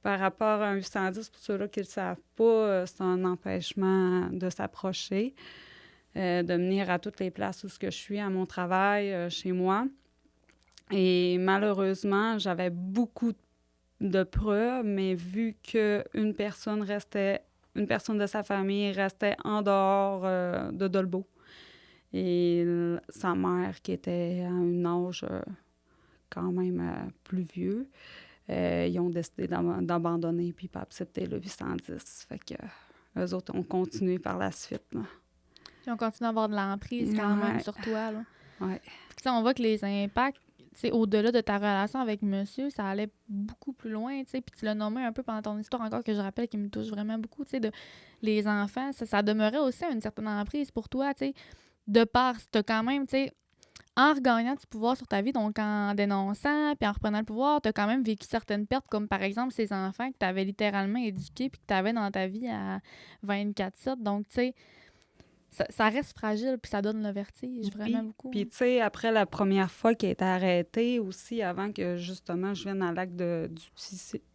Par rapport à un 810, pour ceux-là qui ne le savent pas, c'est un empêchement de s'approcher, de venir à toutes les places où je suis, à mon travail, chez moi. Et malheureusement, j'avais beaucoup de preuves, mais vu qu'une personne de sa famille restait en dehors de Dolbeau. Et sa mère, qui était à un âge quand même plus vieux, ils ont décidé d'abandonner puis pas accepter le 810. Fait que eux autres ont continué par la suite. Là. Puis on continue à avoir de l'emprise quand même sur toi. Là. Ouais. Puis on voit que les impacts, au-delà de ta relation avec monsieur, ça allait beaucoup plus loin, tu sais, puis tu l'as nommé un peu pendant ton histoire encore, que je rappelle, qui me touche vraiment beaucoup, tu sais, de les enfants, ça demeurait aussi une certaine emprise pour toi, tu sais, de part, t'as quand même, tu sais, en regagnant du pouvoir sur ta vie, donc en dénonçant, puis en reprenant le pouvoir, t'as quand même vécu certaines pertes, comme par exemple ces enfants que t'avais littéralement éduqués puis que t'avais dans ta vie à 24/7, donc tu sais, ça reste fragile, puis ça donne le vertige, vraiment beaucoup. Puis, tu sais, après la première fois qu'il a été arrêté aussi, avant que, justement, je vienne à l'acte du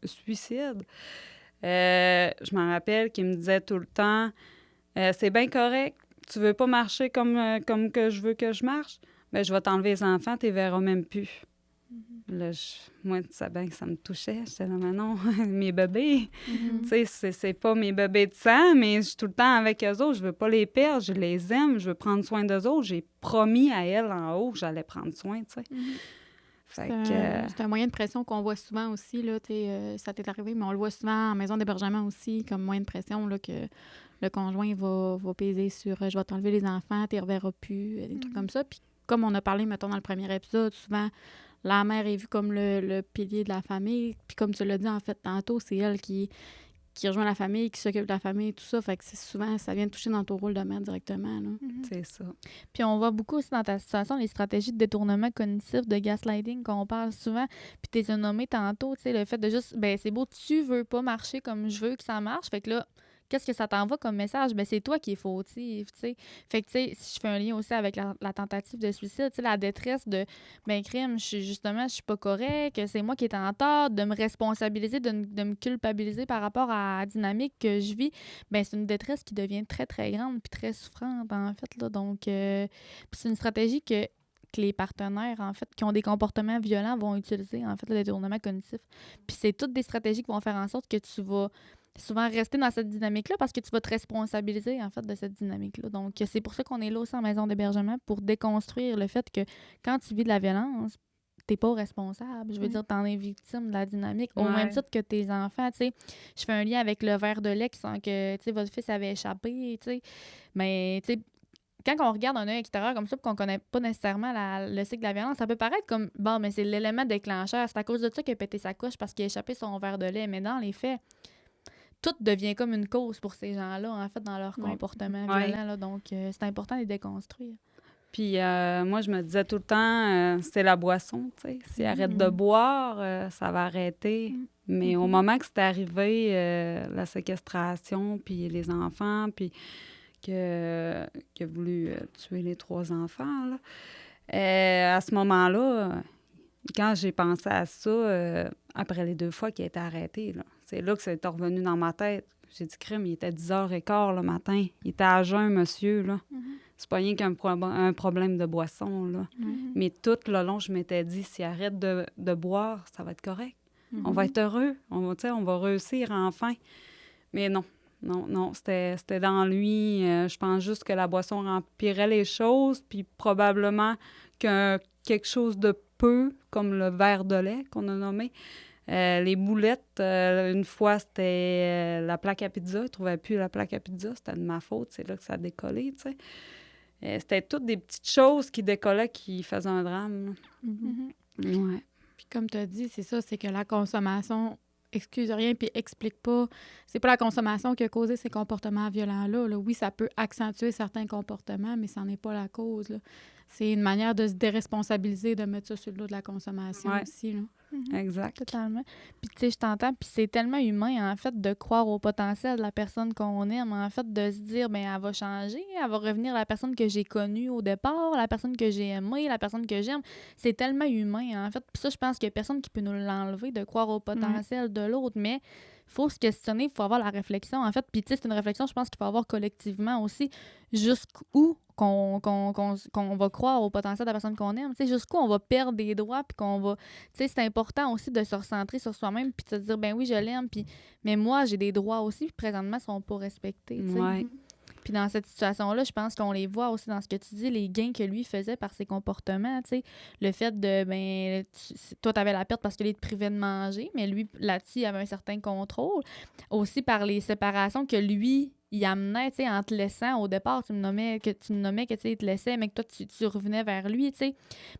suicide, je m'en rappelle qu'il me disait tout le temps, c'est bien correct, tu veux pas marcher comme que je veux que je marche? Bien, je vais t'enlever les enfants, tu les verras même plus. Là, moi, tu sais bien que ça me touchait. J'étais là, mais non, mes bébés. Tu sais, c'est pas mes bébés de sang, mais je suis tout le temps avec eux autres. Je veux pas les perdre, je les aime, je veux prendre soin d'eux autres. J'ai promis à elle en haut que j'allais prendre soin, tu sais. C'est un moyen de pression qu'on voit souvent aussi, là, ça t'est arrivé, mais on le voit souvent en maison d'hébergement aussi, comme moyen de pression, là, que le conjoint va peser sur « je vais t'enlever les enfants, tu les reverras plus », des trucs comme ça. Puis comme on a parlé, mettons, dans le premier épisode, souvent, la mère est vue comme le pilier de la famille. Puis comme tu l'as dit, en fait, tantôt, c'est elle qui rejoint la famille, qui s'occupe de la famille et tout ça. Fait que c'est souvent, ça vient de toucher dans ton rôle de mère directement, là. C'est ça. Puis on voit beaucoup aussi dans ta situation les stratégies de détournement cognitif, de gaslighting qu'on parle souvent. Puis tu les as nommées tantôt, tu sais, le fait de juste, ben c'est beau, tu veux pas marcher comme je veux que ça marche. Fait que là, qu'est-ce que ça t'envoie comme message? Ben c'est toi qui es fautif, tu sais. Fait que, tu sais, si je fais un lien aussi avec la tentative de suicide, tu sais, la détresse de, ben crime, je suis pas correct, c'est moi qui est en tort, de me responsabiliser, de me culpabiliser par rapport à la dynamique que je vis, ben c'est une détresse qui devient très, très grande puis très souffrante, en fait, là. Donc, puis c'est une stratégie que les partenaires, en fait, qui ont des comportements violents vont utiliser, en fait, le détournement cognitif. Puis c'est toutes des stratégies qui vont faire en sorte que tu vas souvent rester dans cette dynamique-là parce que tu vas te responsabiliser, en fait, de cette dynamique-là. Donc, c'est pour ça qu'on est là aussi en maison d'hébergement, pour déconstruire le fait que quand tu vis de la violence, t'es pas responsable. Je veux dire, t'en es victime de la dynamique. Au même titre que tes enfants, tu sais. Je fais un lien avec le verre de lait qui sent que, tu sais, votre fils avait échappé, tu sais. Mais, tu sais, quand on regarde un œil extérieur comme ça, qu'on connaît pas nécessairement le cycle de la violence, ça peut paraître comme, bon, mais c'est l'élément déclencheur. C'est à cause de ça qu'il a pété sa couche parce qu'il a échappé son verre de lait. Mais dans les faits, tout devient comme une cause pour ces gens-là, en fait, dans leur comportement violent. Là, donc, c'est important de les déconstruire. Puis moi, je me disais tout le temps, c'est la boisson, tu sais. S'il arrête de boire, ça va arrêter. Mais au moment que c'est arrivé, la séquestration, puis les enfants, puis qu'il a voulu tuer les 3 enfants, là, à ce moment-là, quand j'ai pensé à ça, après les 2 fois qu'il a été arrêté, là, c'est là que c'est revenu dans ma tête. J'ai dit, crime, il était 10h15 le matin. Il était à jeun, monsieur, là. C'est pas rien qu'un problème de boisson, là. Mais tout le long, je m'étais dit, s'il arrête de boire, ça va être correct. On va être heureux. On va réussir enfin. Mais non, c'était dans lui. Je pense juste que la boisson remplirait les choses, puis probablement que quelque chose de peu, comme le verre de lait qu'on a nommé. Les boulettes, une fois, c'était la plaque à pizza. Il ne trouvait plus la plaque à pizza. C'était de ma faute. C'est là que ça a décollé, tu sais. C'était toutes des petites choses qui décollaient qui faisaient un drame. Ouais. Puis comme tu as dit, c'est ça, c'est que la consommation excuse rien puis explique pas. C'est pas la consommation qui a causé ces comportements violents-là. Là. Oui, ça peut accentuer certains comportements, mais ça n'est pas la cause. Là. C'est une manière de se déresponsabiliser, de mettre ça sur le dos de la consommation aussi. Là. Exact. Totalement. Puis tu sais, je t'entends, puis c'est tellement humain, en fait, de croire au potentiel de la personne qu'on aime, en fait, de se dire, ben elle va changer, elle va revenir la personne que j'ai connue au départ, la personne que j'ai aimée, la personne que j'aime. C'est tellement humain, en fait. Puis ça, je pense qu'il y a personne qui peut nous l'enlever, de croire au potentiel de l'autre, mais il faut se questionner, il faut avoir la réflexion, en fait. Puis tu sais, c'est une réflexion, je pense, qu'il faut avoir collectivement aussi, jusqu'où qu'on va croire au potentiel de la personne qu'on aime, tu sais, jusqu'où on va perdre des droits, puis qu'on va... Tu sais, c'est important aussi de se recentrer sur soi-même, puis de se dire, ben oui, je l'aime, puis... Mais moi, j'ai des droits aussi, puis présentement, ils sont pas respectés, tu sais. Ouais. Puis dans cette situation-là, je pense qu'on les voit aussi dans ce que tu dis, les gains que lui faisait par ses comportements, tu sais. Le fait de, ben, toi, t'avais la perte parce qu'il te privait de manger, mais lui, là-dessus, il avait un certain contrôle. Aussi par les séparations que lui... il amenait, tu sais, en te laissant, au départ, tu me nommais que tu sais, il te laissait, mais que toi, tu revenais vers lui, tu sais.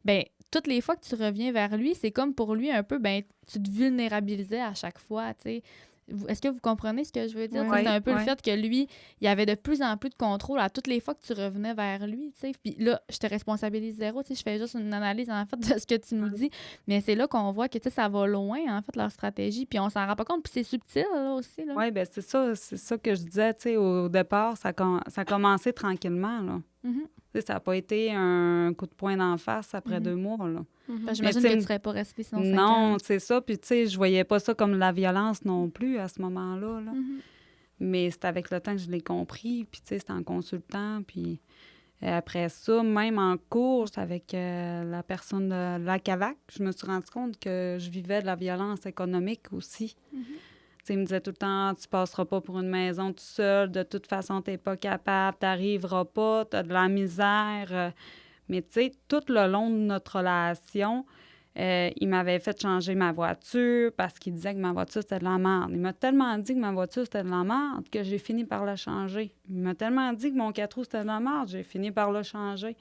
Ben, toutes les fois que tu reviens vers lui, c'est comme pour lui un peu, ben, tu te vulnérabilisais à chaque fois, tu sais. Est-ce que vous comprenez ce que je veux dire? C'est un peu le fait que lui, il avait de plus en plus de contrôle à toutes les fois que tu revenais vers lui, tu sais. Puis là, je te responsabilise zéro, tu sais, je fais juste une analyse, en fait, de ce que tu nous dis. Mais c'est là qu'on voit que, tu sais, ça va loin, en fait, leur stratégie, puis on s'en rend pas compte, puis c'est subtil, là, aussi, là. Oui, bien, c'est ça que je disais, tu sais, au départ, ça a commencé tranquillement, là. Tu sais, ça n'a pas été un coup de poing d'en face après 2 mois, là. J'imagine que tu ne serais pas restée sinon 5 ans. Non, c'est ça. Puis, tu sais, je voyais pas ça comme la violence non plus à ce moment-là. Là. Mais c'est avec le temps que je l'ai compris. Puis, tu sais, c'était en consultant. Puis, après ça, même en cours, avec la personne de la CAVAC, je me suis rendu compte que je vivais de la violence économique aussi. Tu sais, il me disait tout le temps, tu passeras pas pour une maison tout seul. De toute façon, t'es pas capable, t'arriveras pas, t'as de la misère. Mais tu sais, tout le long de notre relation, il m'avait fait changer ma voiture parce qu'il disait que ma voiture, c'était de la merde. Il m'a tellement dit que ma voiture, c'était de la merde que j'ai fini par la changer. Il m'a tellement dit que mon 4 roues, c'était de la merde, j'ai fini par le changer.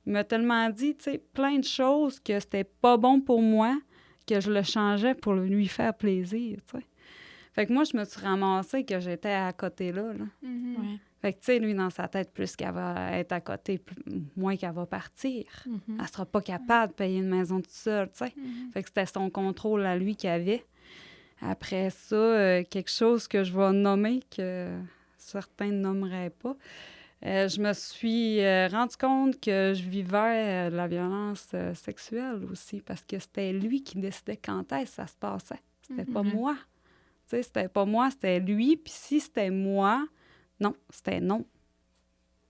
Il m'a tellement dit, tu sais, plein de choses que c'était pas bon pour moi, que je le changeais pour lui faire plaisir, tu sais. Fait que moi, je me suis ramassée que j'étais à côté là. Mhm. Ouais. Fait que, tu sais, lui, dans sa tête, plus qu'elle va être à côté, moins qu'elle va partir. Mhm. Elle sera pas capable de payer une maison toute seule, tu sais. Mhm. Fait que c'était son contrôle à lui qu'il avait. Après ça, quelque chose que je vais nommer, que certains ne nommeraient pas, je me suis rendu compte que je vivais de la violence sexuelle aussi, parce que c'était lui qui décidait quand est-ce que ça se passait. C'était pas Mhm. moi. Tu sais, c'était pas moi, c'était lui. Puis si c'était moi, non, c'était non.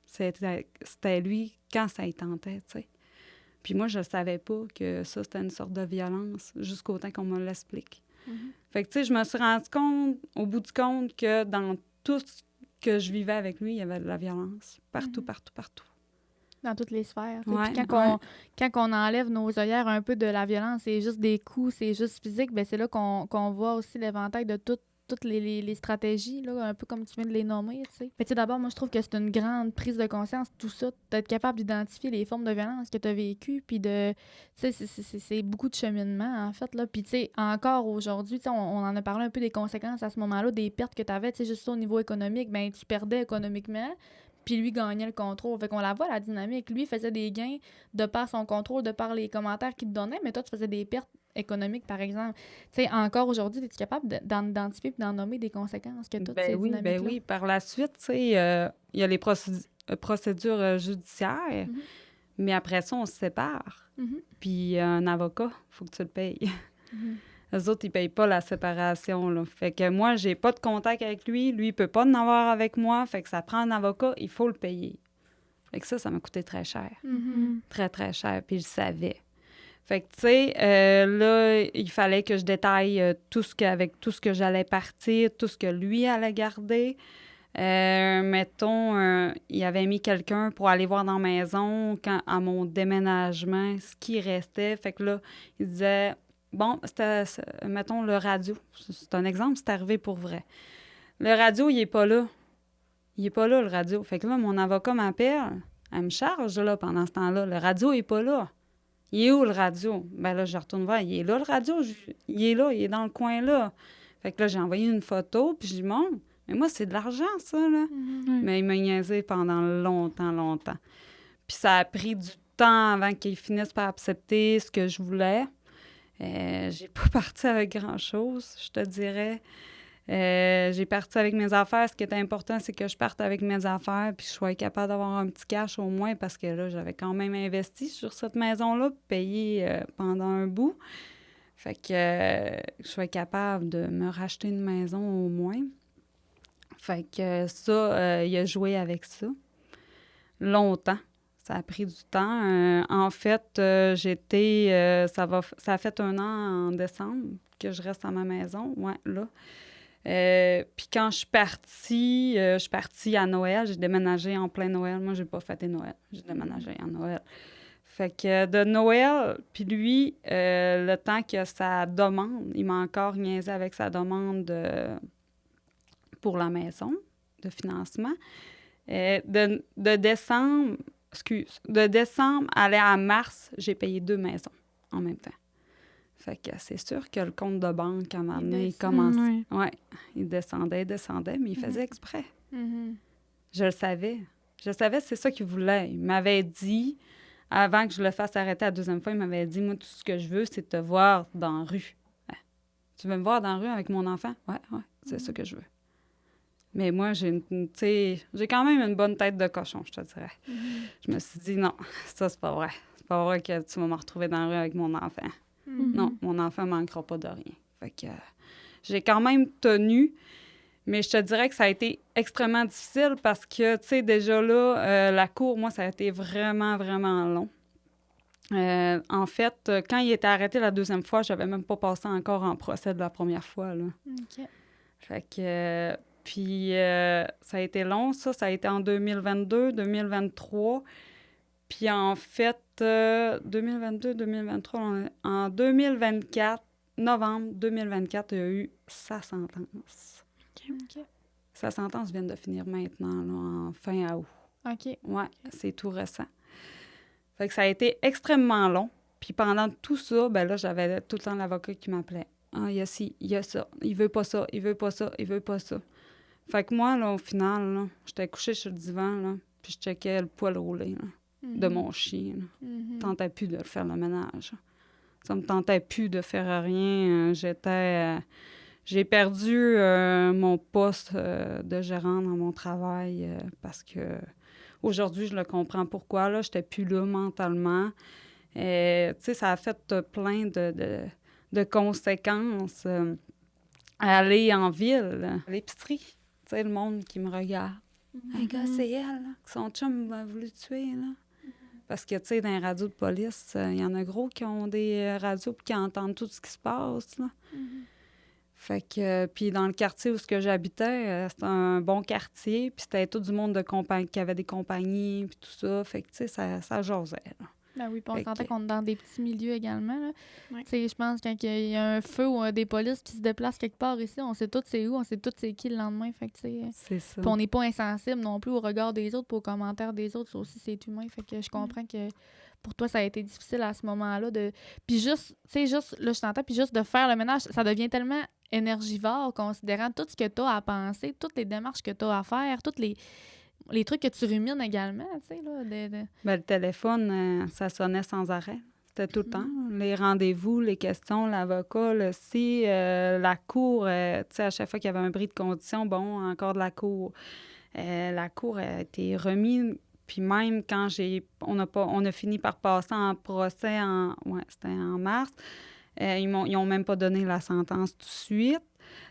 C'était lui quand ça y tentait, tu sais. Puis moi, je savais pas que ça, c'était une sorte de violence, jusqu'au temps qu'on me l'explique. Mhm. Fait que, tu sais, je me suis rendu compte, au bout du compte, que dans tout ce que je vivais avec lui, il y avait de la violence. Partout, Mhm. partout, partout. Dans toutes les sphères. Tu sais. Ouais, Puis quand on enlève nos œillères un peu de la violence, c'est juste des coups, c'est juste physique, ben c'est là qu'on voit aussi l'éventail de toutes les stratégies, là, un peu comme tu viens de les nommer. Tu sais. Mais tu sais, d'abord, moi, je trouve que c'est une grande prise de conscience, tout ça, d'être capable d'identifier les formes de violence que tu as vécues, puis de... Tu sais, c'est beaucoup de cheminement, en fait, là. Puis, tu sais, encore aujourd'hui, tu sais, on en a parlé un peu des conséquences à ce moment-là, des pertes que tu avais, tu sais, juste au niveau économique, ben tu perdais économiquement, puis lui gagnait le contrôle. Fait qu'on la voit, la dynamique. Lui faisait des gains de par son contrôle, de par les commentaires qu'il te donnait, mais toi, tu faisais des pertes économiques, par exemple. Tu sais, encore aujourd'hui, es-tu capable d'identifier et d'en nommer des conséquences que toutes ces dynamiques-là? Ben oui. Par la suite, tu sais, il y a les procédures judiciaires, Mhm. mais après ça, on se sépare. Mhm. Puis un avocat, il faut que tu le payes. Mhm. Eux autres, ils payent pas la séparation, là. Fait que moi, j'ai pas de contact avec lui. Lui, il peut pas en avoir avec moi. Fait que ça prend un avocat, il faut le payer. Fait que ça m'a coûté très cher. Mhm. Très, très cher. Puis je le savais. Fait que, tu sais, là, il fallait que je détaille avec tout ce que j'allais partir, tout ce que lui allait garder. Mettons, il avait mis quelqu'un pour aller voir dans la maison à mon déménagement, ce qui restait. Fait que là, il disait, bon, mettons, le radio. C'est un exemple, c'est arrivé pour vrai. Le radio, il est pas là. Il est pas là, le radio. Fait que là, mon avocat m'appelle. Elle me charge, là, pendant ce temps-là. Le radio est pas là. Il est où, le radio? Ben là, je retourne voir. Il est là, le radio? Il est là, il est dans le coin, là. Fait que là, j'ai envoyé une photo, puis je lui montre. Mais moi, c'est de l'argent, ça, là. Mhm. Mais il m'a niaisé pendant longtemps, longtemps. Puis ça a pris du temps avant qu'il finisse par accepter ce que je voulais. J'ai pas parti avec grand-chose, je te dirais. J'ai parti avec mes affaires. Ce qui était important, c'est que je parte avec mes affaires puis que je sois capable d'avoir un petit cash au moins parce que là, j'avais quand même investi sur cette maison-là, payé pendant un bout. Fait que je sois capable de me racheter une maison au moins. Fait que ça, il a joué avec ça longtemps. Ça a pris du temps. En fait, ça a fait 1 an en décembre que je reste à ma maison. Ouais, là. Puis quand je suis partie à Noël. J'ai déménagé en plein Noël. Moi, j'ai pas fêté Noël. J'ai déménagé en Noël. Fait que de Noël, puis lui, le temps que sa demande, il m'a encore niaisé avec sa demande pour la maison de financement. De décembre aller à mars, j'ai payé 2 maisons en même temps. Fait que c'est sûr que le compte de banque, à un moment donné, il commence. Oui. Ouais, il descendait, mais il faisait exprès. Mhm. Je le savais. Je savais, c'est ça qu'il voulait. Il m'avait dit, avant que je le fasse arrêter la 2e fois, il m'avait dit, moi, tout ce que je veux, c'est te voir dans la rue. Ouais. Tu veux me voir dans la rue avec mon enfant? Ouais, c'est ça que je veux. Mais moi, j'ai quand même une bonne tête de cochon, je te dirais. Mhm. Je me suis dit, non, ça, c'est pas vrai. C'est pas vrai que tu vas me retrouver dans la rue avec mon enfant. Mhm. Non, mon enfant manquera pas de rien. Fait que j'ai quand même tenu, mais je te dirais que ça a été extrêmement difficile parce que, tu sais, déjà là, la cour, moi, ça a été vraiment, vraiment long. En fait, quand il était arrêté la 2e fois, j'avais même pas passé encore en procès de la première fois, là. OK. Fait que... Puis, ça a été long, ça. Ça a été en 2022, 2023. Puis, en fait, 2022, 2023, en 2024, novembre 2024, il y a eu sa sentence. OK. Sa sentence vient de finir maintenant, là, en fin août. OK. Ouais, c'est tout récent. Fait que ça a été extrêmement long. Puis pendant tout ça, ben là, j'avais tout le temps l'avocat qui m'appelait. Ah, il y a ci, il y a ça. Il veut pas ça, il veut pas ça, il veut pas ça. Fait que moi, là, au final, là, j'étais couchée sur le divan, là, puis je checkais le poil roulé là, de mon chien. Là. Mhm. Tentais plus de faire le ménage. Ça me tentait plus de faire rien. J'ai perdu mon poste de gérant dans mon travail parce que aujourd'hui, je le comprends pourquoi. Là, j'étais plus là mentalement. Tu sais, ça a fait plein de conséquences. Aller en ville, à l'épicerie, tu sais, le monde qui me regarde. Un gars, c'est elle, là, que son chum a voulu tuer, là. Parce que, tu sais, dans les radios de police, il y en a gros qui ont des radios et qui entendent tout ce qui se passe, là. Fait que, puis dans le quartier où j'habitais, c'était un bon quartier, puis c'était tout du monde de compagnie, qui avait des compagnies, puis tout ça. Fait que, tu sais, ça jasait, là. Ben oui, puis on Fait s'entend que- qu'on est dans des petits milieux également. Là. Ouais. Tu sais, je pense quand il y a un feu ou des polices qui se déplacent quelque part ici, on sait tous c'est où, on sait tous c'est qui le lendemain. Fait que, tu sais, C'est ça. puis on n'est pas insensible non plus au regard des autres, puis aux commentaires des autres. Ça aussi, c'est humain. Fait que je comprends que pour toi, ça a été difficile à ce moment-là. Puis juste, tu sais, juste, là, je t'entends, puis juste de faire le ménage, ça devient tellement énergivore, considérant tout ce que tu as à penser, toutes les démarches que tu as à faire, tous les trucs que tu rumines également, tu sais, là. Ben, le téléphone, ça sonnait sans arrêt. C'était tout le temps. Les rendez-vous, les questions, l'avocat, le si, la cour. Tu sais, à chaque fois qu'il y avait un bris de condition, bon, encore de la cour. La cour a été remise. Puis même quand on a fini par passer en procès c'était en mars, ils n'ont même pas donné la sentence tout de suite.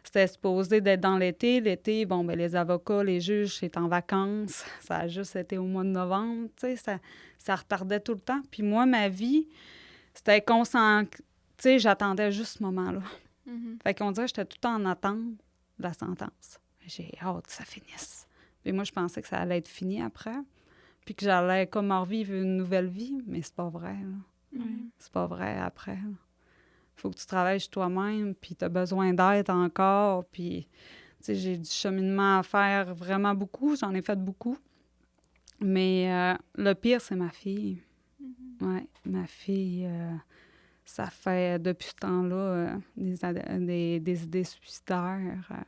C'était supposé d'être dans l'été. L'été, bon, ben les avocats, les juges, c'est en vacances. Ça a juste été au mois de novembre, tu sais, ça retardait tout le temps. Puis moi, ma vie, c'était concentré. Tu sais, j'attendais juste ce moment-là. Fait qu'on dirait que j'étais tout le temps en attente de la sentence. J'ai hâte que ça finisse. Puis moi, je pensais que ça allait être fini après. Puis que j'allais comme revivre une nouvelle vie. Mais c'est pas vrai, là. C'est pas vrai après, là. Faut que tu travailles sur toi-même, puis tu as besoin d'aide encore. Puis, tu sais, j'ai du cheminement à faire vraiment beaucoup. J'en ai fait beaucoup. Mais le pire, c'est ma fille. Ouais, ma fille, ça fait depuis ce temps-là des idées suicidaires.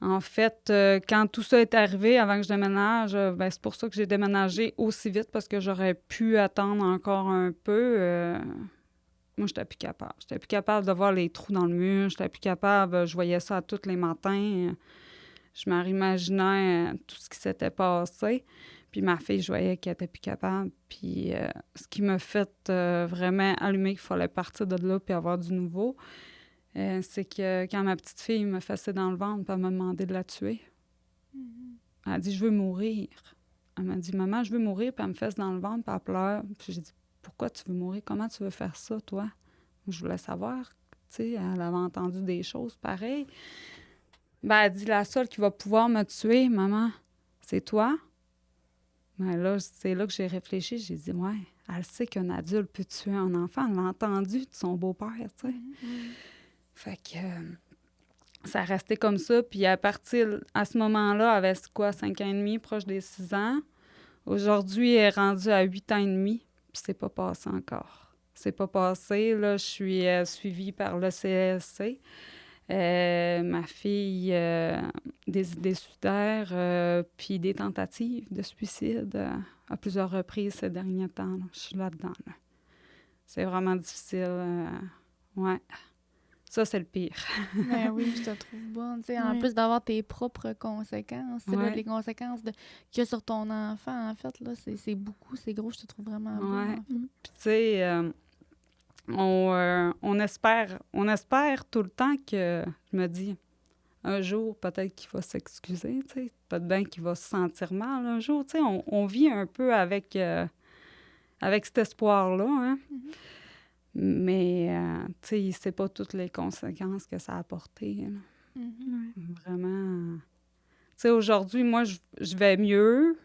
En fait, quand tout ça est arrivé, avant que je déménage, ben, c'est pour ça que j'ai déménagé aussi vite, parce que j'aurais pu attendre encore un peu. Moi, j'étais plus capable. J'étais plus capable de voir les trous dans le mur. J'étais plus capable. Je voyais ça tous les matins. Je me réimaginais tout ce qui s'était passé. Puis ma fille, je voyais qu'elle était plus capable. Puis ce qui m'a fait vraiment allumer qu'il fallait partir de là puis avoir du nouveau, c'est que quand ma petite fille me fessait dans le ventre puis elle m'a demandé de la tuer, elle a dit « Je veux mourir ». Elle m'a dit « Maman, je veux mourir », puis elle me fesse dans le ventre puis elle pleure. Puis j'ai dit « Pourquoi tu veux mourir? Comment tu veux faire ça, toi? » Je voulais savoir. Tu sais, elle avait entendu des choses pareilles. Ben, elle dit « La seule qui va pouvoir me tuer, maman, c'est toi. » Ben là, c'est là que j'ai réfléchi. J'ai dit « Ouais, elle sait qu'un adulte peut tuer un enfant. Elle l'a entendu de son beau-père, tu sais. Fait que ça restait comme ça. Puis à ce moment-là, elle avait quoi, 5 ans et demi, proche des 6 ans. Aujourd'hui, elle est rendue à 8 ans et demi. Puis c'est pas passé encore. C'est pas passé. Là, je suis suivie par le CLSC. Ma fille, des idées suicidaires, puis des tentatives de suicide à plusieurs reprises ces derniers temps. Là. Je suis là-dedans. Là. C'est vraiment difficile. Ouais. Ça, c'est le pire. Ben oui, je te trouve bonne. Tu sais, en plus d'avoir tes propres conséquences, là, les conséquences qu'il y a sur ton enfant, en fait, là, c'est beaucoup, c'est gros. Je te trouve vraiment bonne. Puis tu sais, on espère tout le temps que, je me dis, un jour, peut-être qu'il va s'excuser, tu sais, peut-être bien qu'il va se sentir mal un jour, tu sais, on vit un peu avec cet espoir-là, hein. Mais, tu sais, il ne sait pas toutes les conséquences que ça a apportées. Vraiment. Tu sais, aujourd'hui, moi, je vais mieux,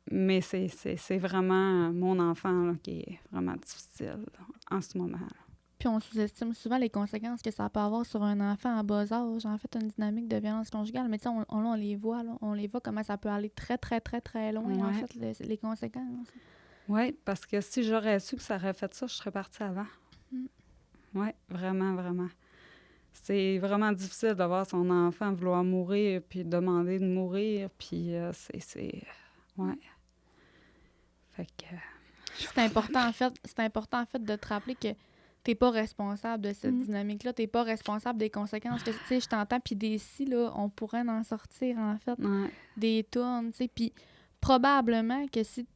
mais c'est vraiment mon enfant là, qui est vraiment difficile là, en ce moment. Là. Puis on sous-estime souvent les conséquences que ça peut avoir sur un enfant à bas âge. En fait, une dynamique de violence conjugale. Mais tu sais, on les voit, là. On les voit comment ça peut aller très, très, très, très loin, en fait, les conséquences. Oui, parce que si j'aurais su que ça aurait fait ça, je serais partie avant. Oui, vraiment, vraiment. C'est vraiment difficile de voir son enfant vouloir mourir, puis demander de mourir, puis ouais. Fait que... C'est important, en fait, de te rappeler que t'es pas responsable de cette dynamique-là, t'es pas responsable des conséquences. Tu sais, je t'entends, puis des si, là, on pourrait en sortir, en fait, des tonnes, tu sais, puis probablement que si,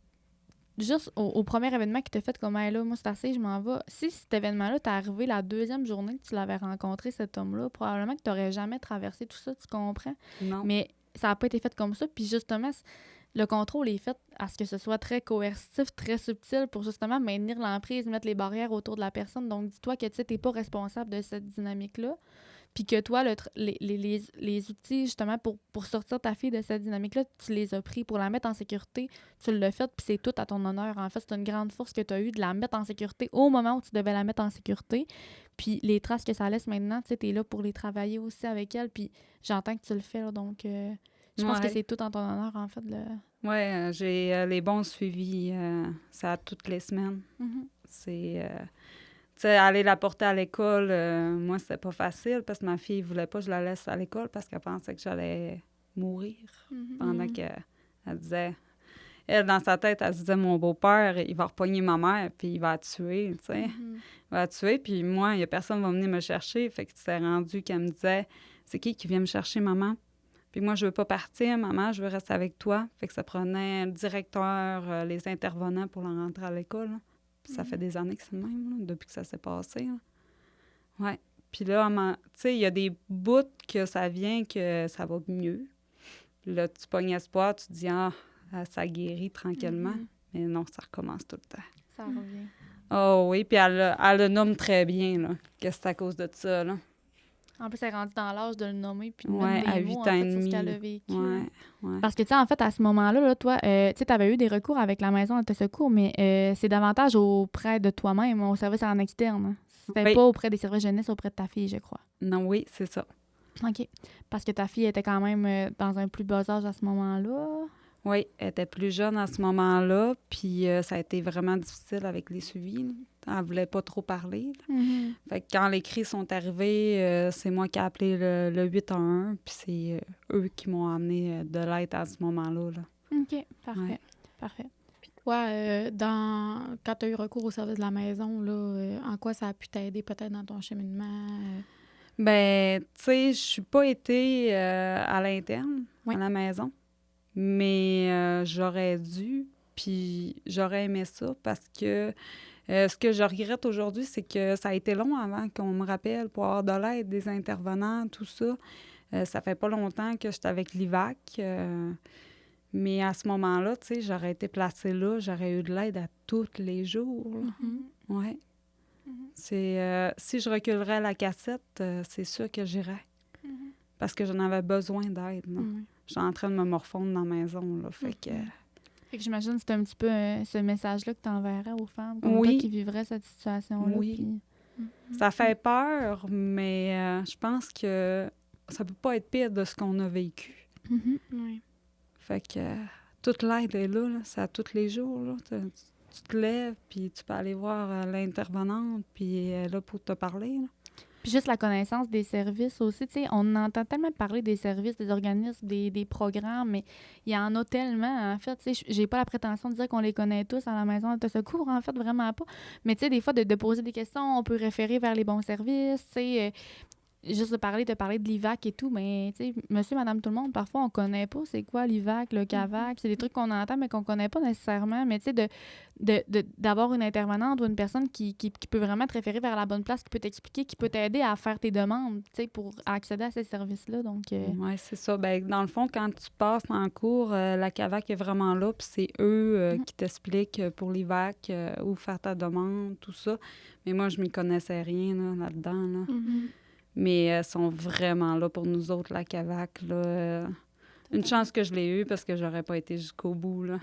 juste au premier événement qui t'a fait comme, hey, là, moi, c'est assez, je m'en vais, si cet événement-là t'est arrivé la deuxième journée que tu l'avais rencontré, cet homme-là, probablement que t'aurais jamais traversé tout ça, tu comprends? Non. Mais ça n'a pas été fait comme ça, puis justement, le contrôle est fait à ce que ce soit très coercitif, très subtil pour justement maintenir l'emprise, mettre les barrières autour de la personne. Donc, dis-toi que tu n'es pas responsable de cette dynamique-là. Puis que toi, les outils, justement, pour sortir ta fille de cette dynamique-là, tu les as pris pour la mettre en sécurité. Tu l'as fait, puis c'est tout à ton honneur. En fait, c'est une grande force que tu as eue de la mettre en sécurité au moment où tu devais la mettre en sécurité. Puis les traces que ça laisse maintenant, tu sais, es là pour les travailler aussi avec elle. Puis j'entends que tu le fais, là, donc... je pense que c'est tout en ton honneur, en fait. Oui, j'ai les bons suivis, ça toutes les semaines. C'est... tu sais, aller la porter à l'école, moi, c'était pas facile parce que ma fille voulait pas que je la laisse à l'école parce qu'elle pensait que j'allais mourir pendant qu'elle disait... Elle, dans sa tête, elle se disait, mon beau-père, il va repogner ma mère puis il va la tuer, tu sais. Il va la tuer, puis moi, il y a personne qui va venir me chercher. Fait que c'est rendu qu'elle me disait, c'est qui vient me chercher, maman? Puis moi, je veux pas partir, maman, je veux rester avec toi. Fait que ça prenait le directeur, les intervenants pour la rentrer à l'école. Puis ça fait des années que c'est le même, là, depuis que ça s'est passé. Là. Ouais. Puis là, tu sais, il y a des bouts que ça vient que ça va mieux. Puis là, tu pognes espoir, tu te dis, ça guérit tranquillement. Mais non, ça recommence tout le temps. Ça revient. Oh oui, puis elle le nomme très bien, là, que c'est à cause de ça, là. En plus, elle est rendue dans l'âge de le nommer puis de Ouais, mettre à des mots, 8 en ans fait, et sur ce demi. qu'elle a vécu. Ouais. Parce que, tu sais, en fait, à ce moment-là, là, toi, tu sais, t'avais eu des recours avec la maison de tes secours, mais c'est davantage auprès de toi-même, au service en externe. Hein. C'était pas auprès des services jeunesse, auprès de ta fille, je crois. Non, oui, c'est ça. OK. Parce que ta fille était quand même dans un plus bas âge à ce moment-là. Oui, elle était plus jeune à ce moment-là, puis ça a été vraiment difficile avec les suivis. Là. Elle voulait pas trop parler. Fait que quand les cris sont arrivés, c'est moi qui ai appelé le 811, puis c'est eux qui m'ont amené de l'aide à ce moment-là. Là. OK, parfait. Ouais. Parfait. Puis toi, quand tu as eu recours au service de la maison, là, en quoi ça a pu t'aider peut-être dans ton cheminement? Ben, tu sais, je suis pas été à l'interne, à la maison. Mais j'aurais dû, puis j'aurais aimé ça parce que ce que je regrette aujourd'hui, c'est que ça a été long avant qu'on me rappelle pour avoir de l'aide, des intervenants, tout ça. Ça fait pas longtemps que j'étais avec l'IVAC, mais à ce moment-là, tu sais, j'aurais été placée là, j'aurais eu de l'aide à tous les jours. Oui. C'est, si je reculerais la cassette, c'est sûr que j'irais. Parce que j'en avais besoin d'aide. J'étais en train de me morfondre dans la maison, là, fait que j'imagine que c'est un petit peu ce message-là que tu enverrais aux femmes comme toi qui vivraient cette situation-là. Oui. Puis... Ça fait peur, mais je pense que ça peut pas être pire de ce qu'on a vécu. Oui. Fait que toute l'aide est là, c'est à tous les jours. Là. Tu te lèves, puis tu peux aller voir l'intervenante, puis elle est là pour te parler. Là. Puis juste la connaissance des services aussi, tu sais, on entend tellement parler des services, des organismes, des programmes, mais il y en a tellement, en fait, tu sais, j'ai pas la prétention de dire qu'on les connaît tous à la maison de secours, en fait, vraiment pas. Mais tu sais, des fois, de poser des questions, on peut référer vers les bons services, tu sais, juste de parler de l'IVAC et tout, mais tu sais, monsieur, madame, tout le monde, parfois, on connaît pas c'est quoi l'IVAC, le CAVAC, c'est des trucs qu'on entend, mais qu'on connaît pas nécessairement, mais tu sais, d'avoir une intervenante ou une personne qui peut vraiment te référer vers la bonne place, qui peut t'expliquer, qui peut t'aider à faire tes demandes, tu sais, pour accéder à ces services-là, donc... Oui, c'est ça. Ben, dans le fond, quand tu passes en cours, la CAVAC est vraiment là, puis c'est eux qui t'expliquent pour l'IVAC, où faire ta demande, tout ça. Mais moi, je m'y connaissais rien là-dedans, là. Mais elles sont vraiment là pour nous autres, la CAVAC, là. Une chance que je l'ai eue parce que j'aurais pas été jusqu'au bout, là.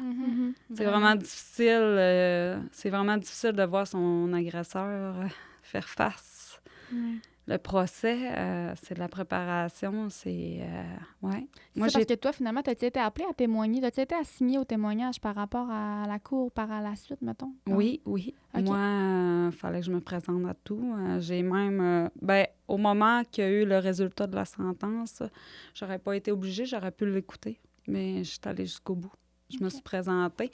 C'est vraiment difficile. C'est vraiment difficile de voir son agresseur faire face. Le procès, c'est de la préparation, c'est... ouais. Moi, C'est parce que toi, finalement, t'as-tu été appelé à témoigner? T'as-tu été assigné au témoignage par rapport à la cour par la suite, mettons? Oui, oui. OK. Moi, fallait que je me présente à tout. J'ai même... au moment qu'il y a eu le résultat de la sentence, j'aurais pas été obligée, j'aurais pu l'écouter, mais je suis allée jusqu'au bout. Je me suis présentée.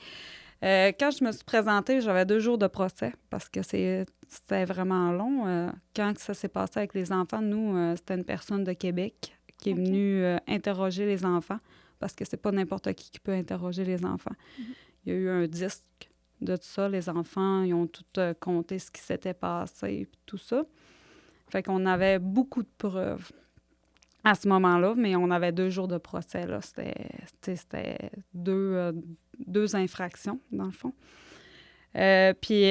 Quand je me suis présentée, j'avais 2 jours de procès parce que c'était vraiment long. Quand ça s'est passé avec les enfants, nous, c'était une personne de Québec qui est OK. venue interroger les enfants parce que c'est pas n'importe qui peut interroger les enfants. Il y a eu un disque de tout ça. Les enfants, ils ont tout compté ce qui s'était passé et tout ça. Fait qu'on avait beaucoup de preuves à ce moment-là, mais on avait 2 jours de procès. Là. C'était deux infractions, dans le fond. Puis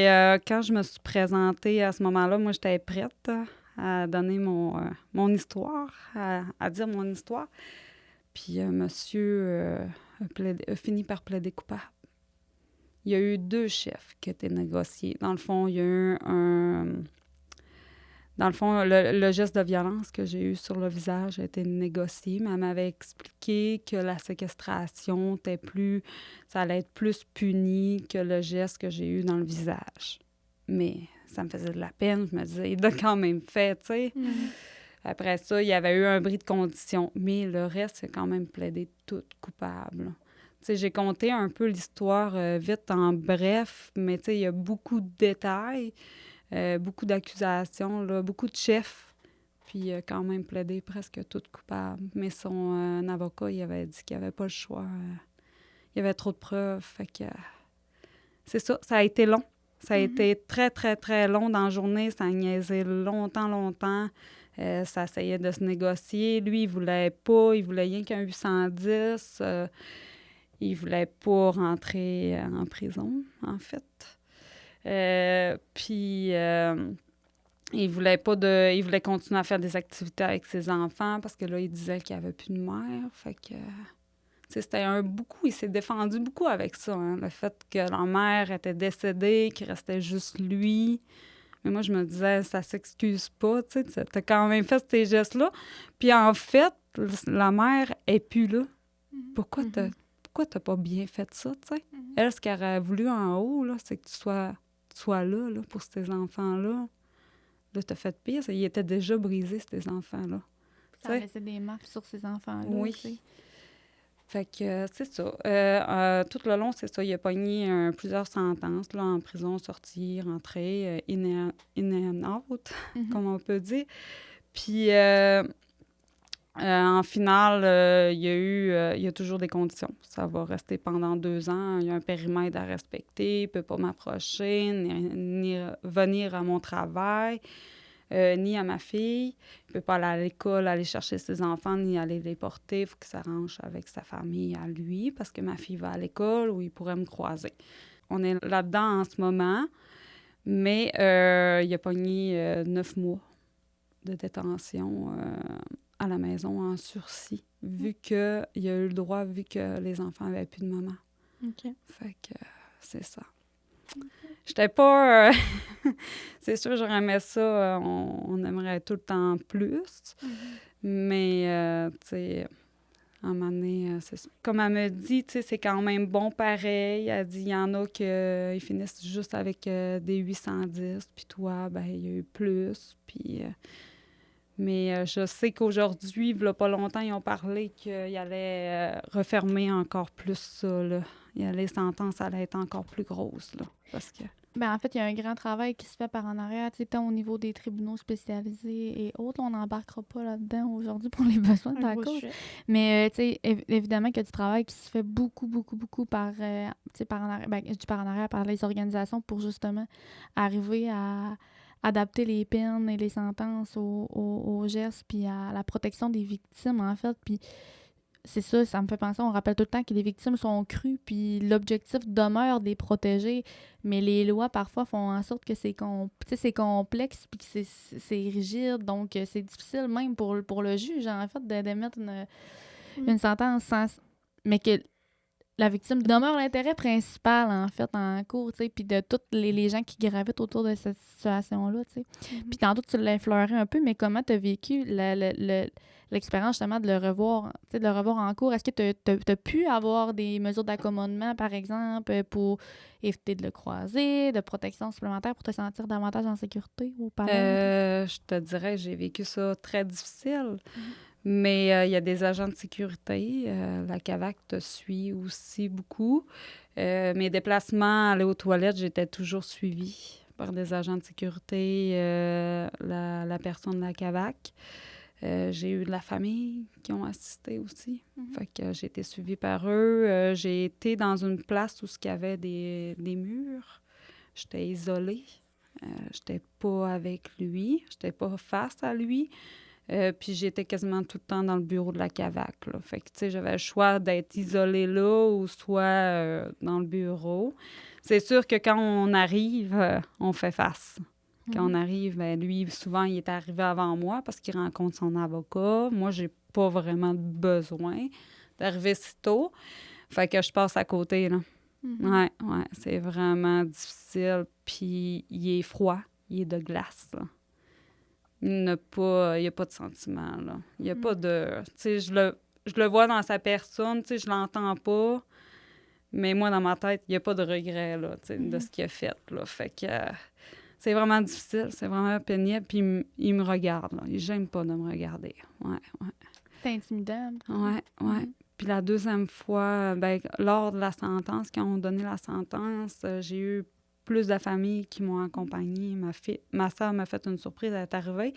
quand je me suis présentée à ce moment-là, moi, j'étais prête à donner mon histoire, à dire mon histoire. Puis monsieur a fini par plaider coupable. Il y a eu 2 chefs qui étaient négociés. Dans le fond, il y a eu Dans le fond, le geste de violence que j'ai eu sur le visage a été négocié, mais elle m'avait expliqué que la séquestration ça allait être plus puni que le geste que j'ai eu dans le visage. Mais ça me faisait de la peine. Je me disais, il l'a quand même fait, tu sais. Après ça, il y avait eu un bris de condition. Mais le reste, c'est quand même plaidé toute coupable. Tu sais, j'ai conté un peu l'histoire vite en bref, mais tu sais, il y a beaucoup de détails. Beaucoup d'accusations, là, beaucoup de chefs, puis quand même plaidé presque tout coupable. Mais son avocat, il avait dit qu'il n'y avait pas le choix. Il y avait trop de preuves, fait que... c'est ça, ça a été long. Ça a été très, très, très long dans la journée. Ça a niaisé longtemps. Ça essayait de se négocier. Lui, il voulait pas, il voulait rien qu'un 810. Il voulait pas rentrer en prison, en fait. Puis il voulait continuer à faire des activités avec ses enfants parce que là, il disait qu'il n'y avait plus de mère. Fait que, tu sais, il s'est défendu beaucoup avec ça, hein, le fait que la mère était décédée, qu'il restait juste lui. Mais moi, je me disais, ça s'excuse pas, tu sais, t'as quand même fait ces gestes-là. Puis en fait, la mère est plus là. Pourquoi t'as pas bien fait ça, tu sais? Elle, ce qu'elle aurait voulu en haut, là, c'est que tu sois là pour ces enfants-là. Là, t'as fait pire. Il était déjà brisé, ces enfants-là. Ça a laissé des marques sur ces enfants-là. Oui. T'sais. Fait que c'est ça. Tout le long, c'est ça. Il a pogné plusieurs sentences là, en prison, sortie, rentrée, in and out, comme on peut dire. Puis en finale, il y a toujours des conditions. Ça va rester pendant 2 ans. Il y a un périmètre à respecter. Il ne peut pas m'approcher, ni venir à mon travail, ni à ma fille. Il ne peut pas aller à l'école, aller chercher ses enfants, ni aller les porter. Il faut qu'il s'arrange avec sa famille à lui parce que ma fille va à l'école où il pourrait me croiser. On est là-dedans en ce moment, mais il a pogné 9 mois de détention à la maison en sursis, vu qu'il a eu le droit, vu que les enfants n'avaient plus de maman. OK. Fait que c'est ça. J'étais pas... c'est sûr, j'aurais aimé ça. On aimerait tout le temps plus. Mais, tu sais, à un moment donné, c'est ça. Comme elle me dit, tu sais, c'est quand même bon pareil. Elle dit, il y en a qui finissent juste avec des 810. Puis toi, ben il y a eu plus. Puis... mais je sais qu'aujourd'hui, il n'y a pas longtemps, ils ont parlé qu'ils allaient refermer encore plus ça, là. Les sentences allaient être encore plus grosses, là, parce que... Ben, en fait, il y a un grand travail qui se fait par en arrière, tant au niveau des tribunaux spécialisés et autres. On n'embarquera pas là-dedans aujourd'hui pour les besoins de la cause. Mais, évidemment qu'il y a du travail qui se fait beaucoup par en arrière. Ben, je dis par en arrière, par les organisations pour justement arriver à adapter les peines et les sentences aux gestes puis à la protection des victimes, en fait. Puis c'est ça me fait penser, on rappelle tout le temps que les victimes sont crues, puis l'objectif demeure de les protéger, mais les lois, parfois, font en sorte que c'est complexe, puis que c'est rigide, donc c'est difficile même pour le juge, en fait, d'émettre une sentence mais que la victime demeure l'intérêt principal, en fait, en cours, tu sais, puis de tous les gens qui gravitent autour de cette situation-là, tu sais. Puis tantôt, tu l'as effleuré un peu, mais comment tu as vécu l'expérience, justement, de le revoir, tu sais, de le revoir en cours? Est-ce que tu as pu avoir des mesures d'accommodement, par exemple, pour éviter de le croiser, de protection supplémentaire pour te sentir davantage en sécurité au palais? Je te dirais, j'ai vécu ça très difficile. Mais il y a des agents de sécurité. La CAVAC te suit aussi beaucoup. Mes déplacements, aller aux toilettes, j'étais toujours suivie par des agents de sécurité, la personne de la CAVAC. J'ai eu de la famille qui ont assisté aussi. Fait que j'ai été suivie par eux. J'ai été dans une place où il y avait des murs. J'étais isolée. J'étais pas avec lui. J'étais pas face à lui. Puis j'étais quasiment tout le temps dans le bureau de la CAVAC, là. Fait que, tu sais, j'avais le choix d'être isolée là ou soit dans le bureau. C'est sûr que quand on arrive, on fait face. Quand on arrive, ben, lui, souvent, il est arrivé avant moi parce qu'il rencontre son avocat. Moi, j'ai pas vraiment besoin d'arriver si tôt. Fait que je passe à côté, là. Ouais, c'est vraiment difficile. Puis il est froid, il est de glace, là. Il n'y a pas de sentiment, là. Il n'y a pas de... Tu sais, je le vois dans sa personne, tu sais, je l'entends pas, mais moi, dans ma tête, il n'y a pas de regret, là, tu sais, de ce qu'il a fait, là. Fait que c'est vraiment difficile, c'est vraiment pénible, puis il me regarde, là. Il n'aime pas de me regarder. Ouais. C'est intimidant. Ouais. Puis la deuxième fois, ben, lors de la sentence, quand on donnait la sentence, j'ai eu plus de familles qui m'ont accompagnée. Ma soeur m'a fait une surprise, elle est arrivée.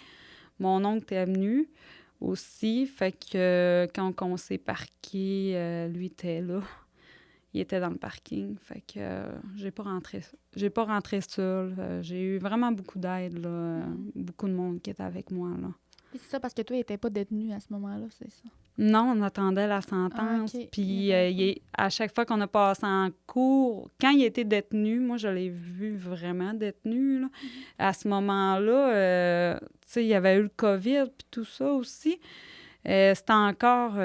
Mon oncle est venu aussi, fait que quand on s'est parqué, lui était là. Il était dans le parking, fait que j'ai pas rentré seule. J'ai eu vraiment beaucoup d'aide, là, beaucoup de monde qui était avec moi, là. Et c'est ça, parce que toi, il n'était pas détenu à ce moment-là, c'est ça? Non, on attendait la sentence. Puis à chaque fois qu'on a passé en cours, quand il était détenu, moi, je l'ai vu vraiment détenu, là. À ce moment-là, tu sais, il y avait eu le COVID puis tout ça aussi. C'était encore...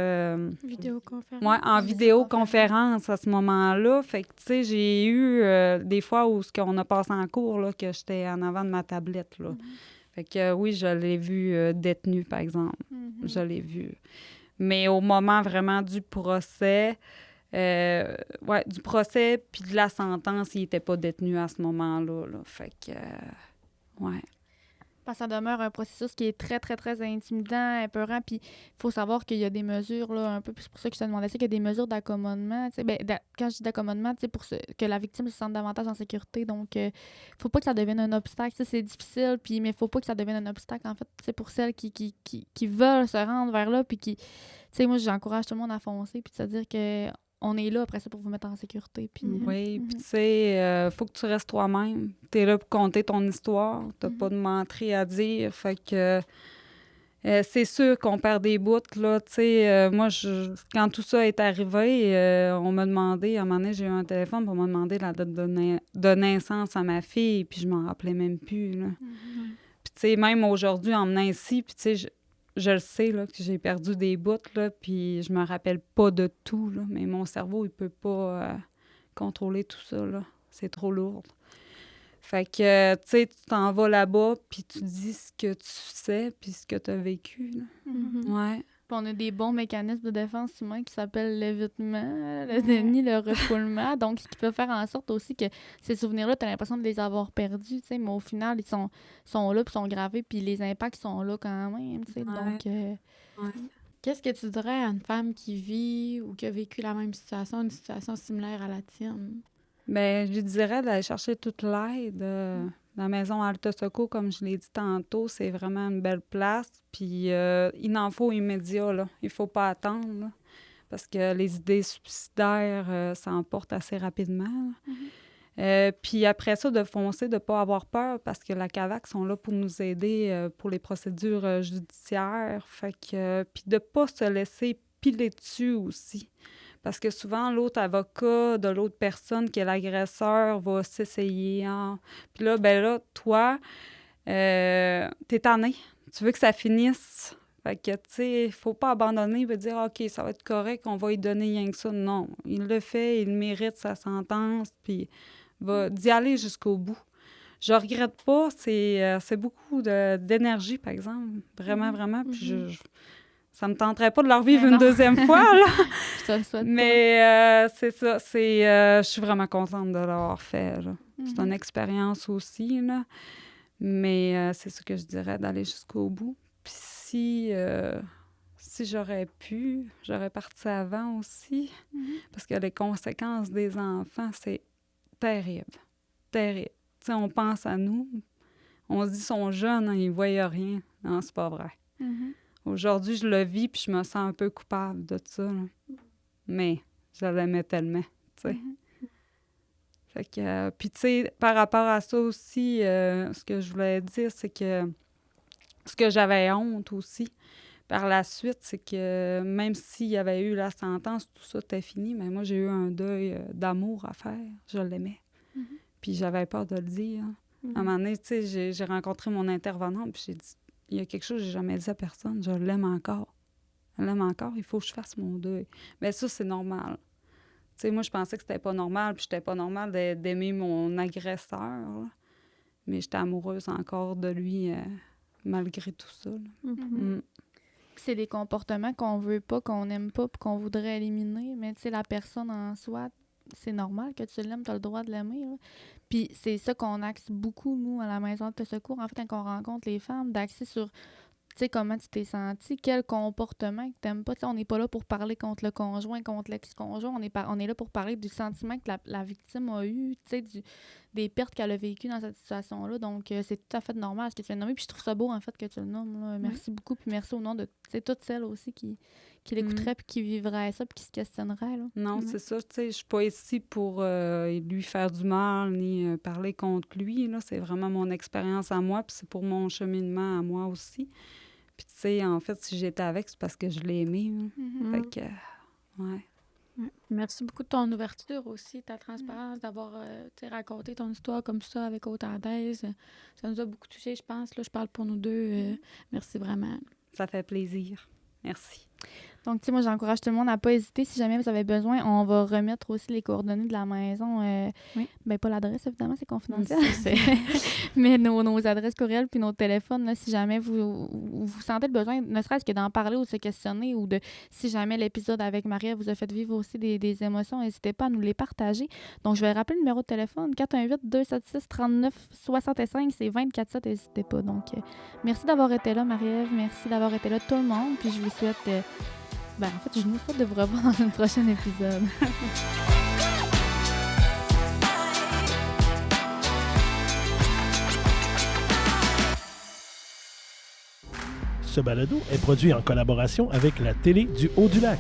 Vidéoconférence. Oui, en vidéoconférence à ce moment-là. Fait que, tu sais, j'ai eu des fois où on a passé en cours, là, que j'étais en avant de ma tablette, là. Fait que oui, je l'ai vu détenu, par exemple. Je l'ai vu. Mais au moment vraiment du procès, du procès puis de la sentence, il n'était pas détenu à ce moment-là, là. Fait que, ouais. Parce que ça demeure un processus qui est très, très, très intimidant, épeurant, puis il faut savoir qu'il y a des mesures, là, un peu, puis c'est pour ça que je te demandais ça, qu'il y a des mesures d'accommodement, tu sais, quand je dis d'accommodement, tu sais, pour que la victime se sente davantage en sécurité, donc faut pas que ça devienne un obstacle, ça, c'est difficile, puis mais faut pas que ça devienne un obstacle, en fait, c'est pour celles qui veulent se rendre vers là, puis qui, tu sais, moi, j'encourage tout le monde à foncer, puis de se dire que on est là après ça pour vous mettre en sécurité. Puis, oui, puis tu sais, faut que tu restes toi-même. T'es là pour compter ton histoire. T'as pas de menterie à dire. Fait que c'est sûr qu'on perd des bouts, là. Tu sais, moi, quand tout ça est arrivé, on m'a demandé, à un moment donné, j'ai eu un téléphone pour me demander la date de naissance à ma fille, puis je m'en rappelais même plus, là. Puis tu sais, même aujourd'hui, en venant ici, puis tu sais, je le sais, là, que j'ai perdu des bouts, là, puis je me rappelle pas de tout, là, mais mon cerveau, il peut pas contrôler tout ça, là. C'est trop lourd. Fait que, tu sais, tu t'en vas là-bas, puis tu dis ce que tu sais, puis ce que tu as vécu, là. Ouais. Puis on a des bons mécanismes de défense humains qui s'appellent l'évitement, le déni, le refoulement. Donc, ce qui peut faire en sorte aussi que ces souvenirs-là, tu as l'impression de les avoir perdus, tu sais, mais au final, ils sont là, puis sont gravés, puis les impacts sont là quand même, tu sais. Donc, qu'est-ce que tu dirais à une femme qui vit ou qui a vécu la même situation, une situation similaire à la tienne? Bien, je dirais d'aller chercher toute l'aide. La maison Alta Secours, comme je l'ai dit tantôt, c'est vraiment une belle place. Puis il en faut immédiat, là. Il faut pas attendre, là, parce que les idées suicidaires s'emportent assez rapidement. Puis après ça, de foncer, de ne pas avoir peur, parce que la CAVAC sont là pour nous aider pour les procédures judiciaires. Fait que, puis de ne pas se laisser piler dessus aussi. Parce que souvent, l'autre avocat de l'autre personne qui est l'agresseur va s'essayer. Puis là, ben là, toi, t'es tanné. Tu veux que ça finisse. Fait que, tu sais, il faut pas abandonner et dire « OK, ça va être correct, on va lui donner rien que ça ». Non, il le fait, il mérite sa sentence, puis d'y aller jusqu'au bout. Je regrette pas, c'est beaucoup d'énergie, par exemple, vraiment, vraiment, puis ça me tenterait pas de la revivre une deuxième fois, là. Je te le souhaite Mais c'est ça, je suis vraiment contente de l'avoir fait, là. C'est une expérience aussi, là. Mais c'est ce que je dirais, d'aller jusqu'au bout. Puis si j'aurais pu, j'aurais parti avant aussi, parce que les conséquences des enfants, c'est terrible, terrible. Tu sais, on pense à nous, on se dit, ils sont jeunes, hein, ils ne voient rien. Non, c'est pas vrai. Aujourd'hui, je le vis, puis je me sens un peu coupable de ça, là. Mais je l'aimais tellement, tu sais. Fait que, puis tu sais, par rapport à ça aussi, ce que je voulais dire, c'est que ce que j'avais honte aussi par la suite, c'est que même s'il y avait eu la sentence, tout ça était fini, mais moi, j'ai eu un deuil d'amour à faire. Je l'aimais. Puis j'avais peur de le dire. À un moment donné, tu sais, j'ai rencontré mon intervenante, puis j'ai dit, il y a quelque chose que j'ai jamais dit à personne, je l'aime encore. Je l'aime encore, il faut que je fasse mon deuil. Mais ça, c'est normal. Tu sais, moi, je pensais que c'était pas normal, puis j'étais pas normal d'aimer mon agresseur, là. Mais j'étais amoureuse encore de lui, malgré tout ça, là. C'est des comportements qu'on veut pas, qu'on n'aime pas, puis qu'on voudrait éliminer. Mais tu sais, la personne en soi, c'est normal que tu l'aimes, tu as le droit de l'aimer, là. Puis c'est ça qu'on axe beaucoup, nous, à la maison de secours, en fait, quand on rencontre les femmes, d'axer sur, tu sais, comment tu t'es senti, quel comportement que t'aimes pas. Tu sais, on n'est pas là pour parler contre le conjoint, contre l'ex-conjoint, on est là pour parler du sentiment que la victime a eu, tu sais, des pertes qu'elle a vécues dans cette situation-là. Donc, c'est tout à fait normal ce que tu viens de nommer. Puis je trouve ça beau, en fait, que tu le nommes, là. Merci beaucoup, puis merci au nom de, tu sais, toutes celles aussi qui l'écouteraient, puis qui vivraient ça, puis qui se questionneraient, là. Non, c'est ça, tu sais, je suis pas ici pour lui faire du mal, ni parler contre lui, là. C'est vraiment mon expérience à moi, puis c'est pour mon cheminement à moi aussi. Puis, tu sais, en fait, si j'étais avec, c'est parce que je l'ai aimé, hein. Fait que, ouais. Merci beaucoup de ton ouverture aussi, ta transparence, d'avoir raconté ton histoire comme ça avec autant d'aise. Ça nous a beaucoup touchés, je pense. Là, je parle pour nous deux. Merci vraiment. Ça fait plaisir. Merci. Donc, tu sais, moi, j'encourage tout le monde à pas hésiter. Si jamais vous avez besoin, on va remettre aussi les coordonnées de la maison. Ben, pas l'adresse, évidemment, c'est confidentiel. Mais nos adresses courriel puis nos téléphones, là, si jamais vous sentez le besoin, ne serait-ce que d'en parler ou de se questionner, ou si jamais l'épisode avec Maria vous a fait vivre aussi des émotions, n'hésitez pas à nous les partager. Donc, je vais rappeler le numéro de téléphone, 418-276-3965, c'est 24/7, n'hésitez pas. Donc, merci d'avoir été là, Marie-Ève. Merci d'avoir été là, tout le monde. Puis, je vous souhaite... en fait, je nous souhaite de vous revoir dans un prochain épisode. Ce balado est produit en collaboration avec la Télé du Haut-du-Lac.